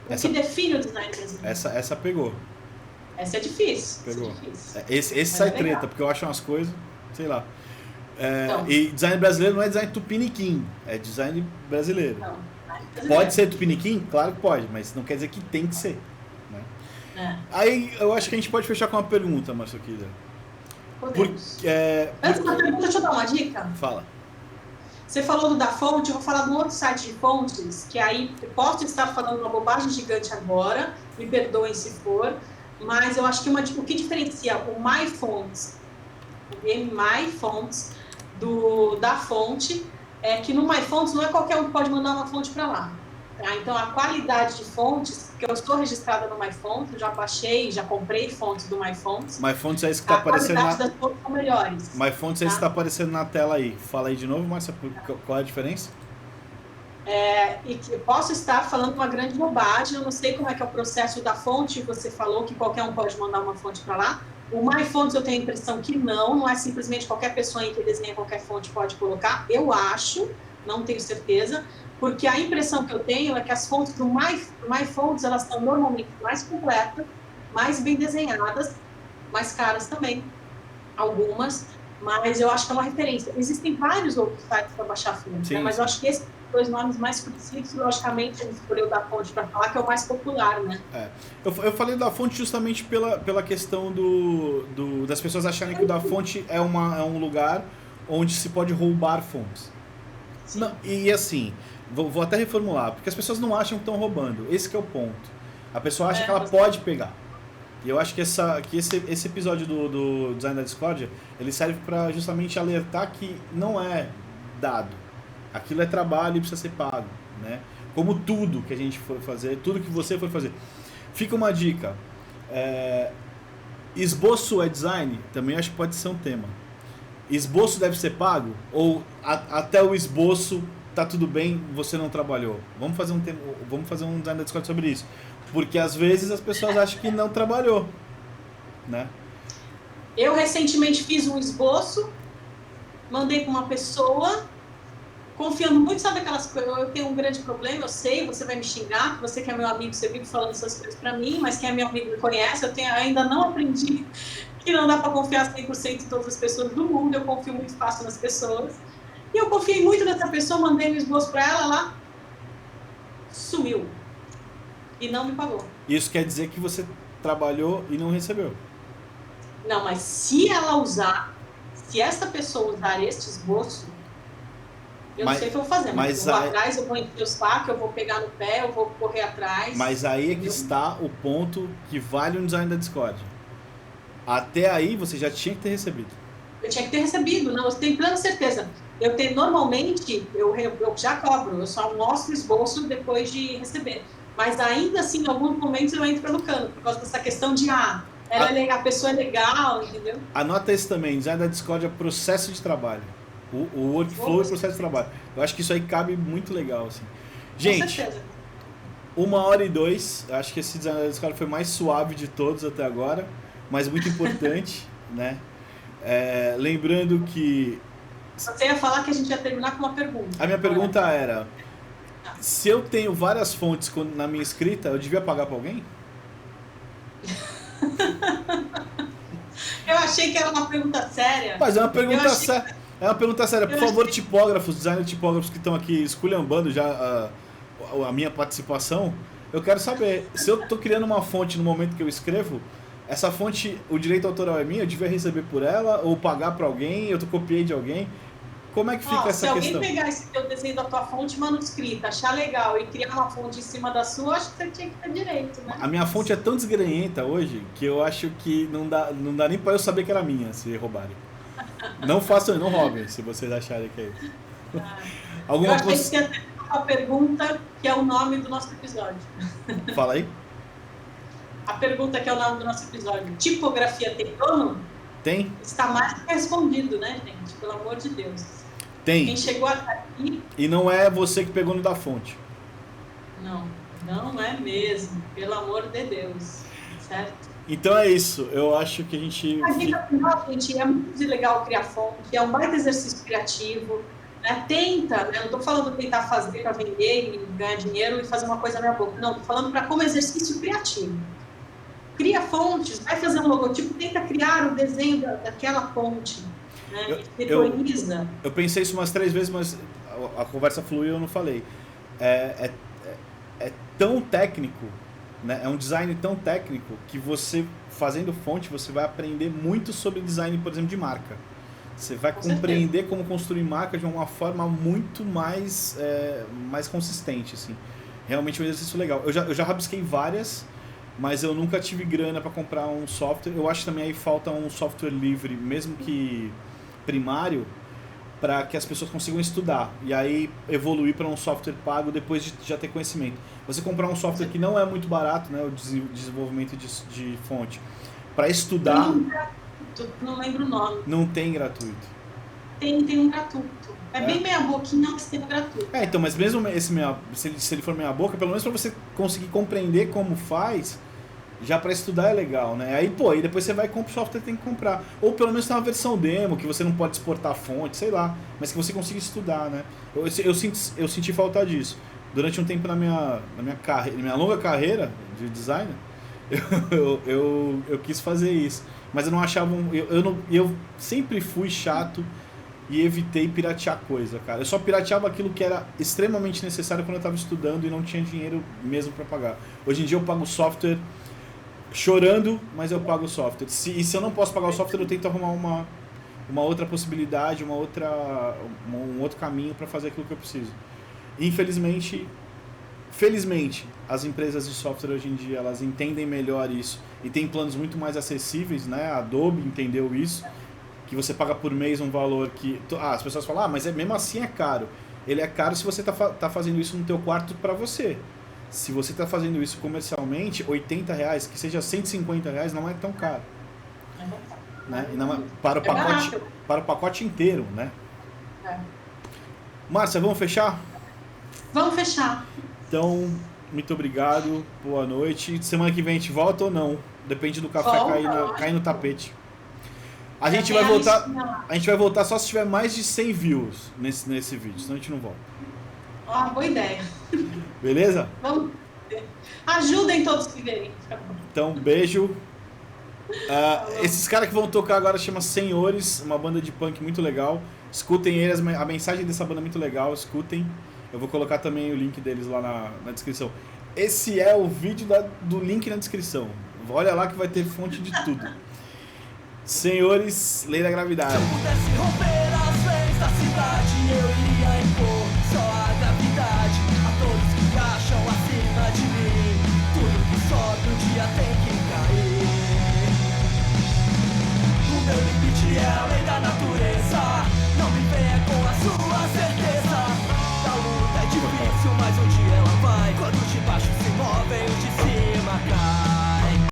O que define o design brasileiro? Essa pegou. Essa é difícil. Pegou. Essa é difícil. Esse sai treta, porque eu acho umas coisas, sei lá. E design brasileiro não é design tupiniquim, é design brasileiro. Não, pode ser tupiniquim? Claro que pode, mas não quer dizer que tem que ser. Né? Aí eu acho que a gente pode fechar com uma pergunta, Márcia Kida. Antes da pergunta, deixa eu dar uma dica. Fala. Você falou do da fonte, eu vou falar de um outro site de fontes, que aí posso estar falando uma bobagem gigante agora, me perdoem se for, mas eu acho que o que diferencia o MyFonts, o MyFonts, da fonte, que no MyFonts não é qualquer um que pode mandar uma fonte para lá. Tá? Então, a qualidade de fontes, que eu estou registrada no MyFonts, já baixei, já comprei fontes do MyFonts. MyFonts é isso que está aparecendo na... A qualidade das fontes são melhores. MyFonts é isso que está aparecendo na tela aí. Fala aí de novo, Márcia, qual é a diferença? E que eu posso estar falando uma grande bobagem, eu não sei como é que é o processo da fonte, você falou que qualquer um pode mandar uma fonte para lá. O MyFonts eu tenho a impressão que não é simplesmente qualquer pessoa que desenha qualquer fonte pode colocar, eu acho, não tenho certeza, porque a impressão que eu tenho é que as fontes do MyFonts, elas são normalmente mais completas, mais bem desenhadas, mais caras também, algumas, mas eu acho que é uma referência. Existem vários outros sites para baixar fontes, né? Mas eu acho que esses dois nomes mais conhecidos, logicamente, a gente escolheu da fonte para falar, que é o mais popular, né? Eu falei da fonte justamente pela questão das pessoas acharem que o da fonte é um lugar onde se pode roubar fontes. Não, e assim, vou até reformular, porque as pessoas não acham que estão roubando, esse que é o ponto. A pessoa acha que ela pode pegar. E eu acho que esse episódio do Design da Discordia, ele serve para justamente alertar que não é dado. Aquilo é trabalho e precisa ser pago, né? Como tudo que a gente for fazer, tudo que você for fazer. Fica uma dica. Esboço é design? Também acho que pode ser um tema. Esboço deve ser pago? Ou até o esboço tá tudo bem, você não trabalhou? Vamos fazer um Design da Discord sobre isso. Porque às vezes as pessoas acham que não trabalhou, né? Eu recentemente fiz um esboço, mandei para uma pessoa, confiando muito, sabe aquelas coisas, eu tenho um grande problema, eu sei, você vai me xingar, você que é meu amigo, você vive falando essas coisas para mim, mas quem é meu amigo me conhece, ainda não aprendi que não dá para confiar 100% em todas as pessoas do mundo, eu confio muito fácil nas pessoas, e eu confiei muito nessa pessoa, mandei um esboço para ela, ela sumiu, e não me pagou. Isso quer dizer que você trabalhou e não recebeu? Não, mas se essa pessoa usar este esboço, eu não sei o que eu vou fazer, mas eu vou atrás, eu vou encher os sacos, eu vou pegar no pé, eu vou correr atrás. Mas aí é que está o ponto que vale um Design da Discord. Até aí você já tinha que ter recebido. Eu tinha que ter recebido, não, eu tenho plena certeza. Normalmente, eu já cobro, eu só mostro o esboço depois de receber. Mas ainda assim, em alguns momentos eu entro pelo cano, por causa dessa questão de, a pessoa é legal, entendeu? Anota isso também, Design da Discord é processo de trabalho. O workflow e o processo de trabalho. Eu acho que isso aí cabe muito legal, assim. Gente, 1h02, acho que esse Design da Discord foi mais suave de todos até agora, mas muito importante, né? Lembrando que... Você ia falar que a gente ia terminar com uma pergunta. A minha pergunta era, se eu tenho várias fontes na minha escrita, eu devia pagar para alguém? Eu achei que era uma pergunta séria. Mas é uma pergunta séria. É uma pergunta séria. Por favor, tipógrafos, designers tipógrafos que estão aqui esculhambando já a minha participação, eu quero saber, se eu estou criando uma fonte no momento que eu escrevo, essa fonte, o direito autoral é minha, eu devia receber por ela ou pagar para alguém, eu copiei de alguém? Como é que fica essa questão? Se alguém pegar esse teu desenho da tua fonte manuscrita, achar legal e criar uma fonte em cima da sua, acho que você tinha que ter direito, né? A minha fonte é tão desgranhenta hoje que eu acho que não dá nem para eu saber que era minha, se roubarem. Não façam, não roubem, se vocês acharem que é isso. Eu acho que tem uma pergunta que é o nome do nosso episódio. Fala aí. A pergunta que é o nome do nosso episódio. Tipografia tem dono? Tem. Está mais que respondido, né, gente? Pelo amor de Deus. Tem. Quem chegou até aqui... E não é você que pegou no da fonte. Não é mesmo. Pelo amor de Deus. Certo? Então é isso. Eu acho que a gente... A dica final, gente, é muito legal criar fonte. É um baita exercício criativo. Né? Tenta, né? Não estou falando tentar fazer para vender e ganhar dinheiro e fazer uma coisa na minha boca. Não, estou falando para como exercício criativo. Cria fontes, vai fazer um logotipo, tenta criar o desenho daquela fonte. Né? Eu pensei isso umas 3 vezes, mas a conversa fluiu e eu não falei. É tão técnico, né? É um design tão técnico que você, fazendo fonte, você vai aprender muito sobre design, por exemplo, de marca. Você vai compreender como construir marca de uma forma muito mais consistente, assim. Realmente é um exercício legal. Eu já rabisquei várias, mas eu nunca tive grana para comprar um software. Eu acho que também aí falta um software livre, mesmo que primário, para que as pessoas consigam estudar e aí evoluir para um software pago depois de já ter conhecimento. Você comprar um software que não é muito barato, né, o desenvolvimento de fonte, para estudar... Não lembro o nome. Não tem gratuito. Tem um gratuito. É bem meia boquinha, mas tem um gratuito. Então, mas mesmo se ele for meia boca, pelo menos para você conseguir compreender como faz, já para estudar é legal, né? Aí, aí depois você vai e compra o software que tem que comprar. Ou pelo menos tem uma versão demo, que você não pode exportar a fonte, sei lá. Mas que você consiga estudar, né? Eu senti falta disso. Durante um tempo na minha longa carreira de designer, eu quis fazer isso. Mas eu não achava... Eu sempre fui chato e evitei piratear coisa, cara. Eu só pirateava aquilo que era extremamente necessário quando eu estava estudando e não tinha dinheiro mesmo para pagar. Hoje em dia eu pago software... chorando, mas eu pago o software. E se eu não posso pagar o software, eu tento arrumar uma outra possibilidade, um outro caminho para fazer aquilo que eu preciso. Infelizmente, felizmente, as empresas de software hoje em dia, elas entendem melhor isso e tem planos muito mais acessíveis, né? A Adobe entendeu isso, que você paga por mês um valor que... as pessoas falam, mas mesmo assim é caro. Ele é caro se você tá fazendo isso no teu quarto para você. Se você está fazendo isso comercialmente, R$80, que seja R$150, não é tão caro. Né? E não é, para o pacote inteiro, né? Márcia, vamos fechar? Vamos fechar. Então, muito obrigado, boa noite. Semana que vem a gente volta ou não? Depende do café cair no tapete. A gente vai voltar só se tiver mais de 100 views nesse vídeo, senão a gente não volta. Boa ideia. Beleza? Vamos. Ajudem todos que verem. Então, beijo. Esses caras que vão tocar agora chama Senhores, uma banda de punk muito legal. Escutem eles, a mensagem dessa banda é muito legal, escutem. Eu vou colocar também o link deles lá na descrição. Esse é o vídeo do link na descrição. Olha lá que vai ter fonte de tudo. Senhores, Lei da Gravidade.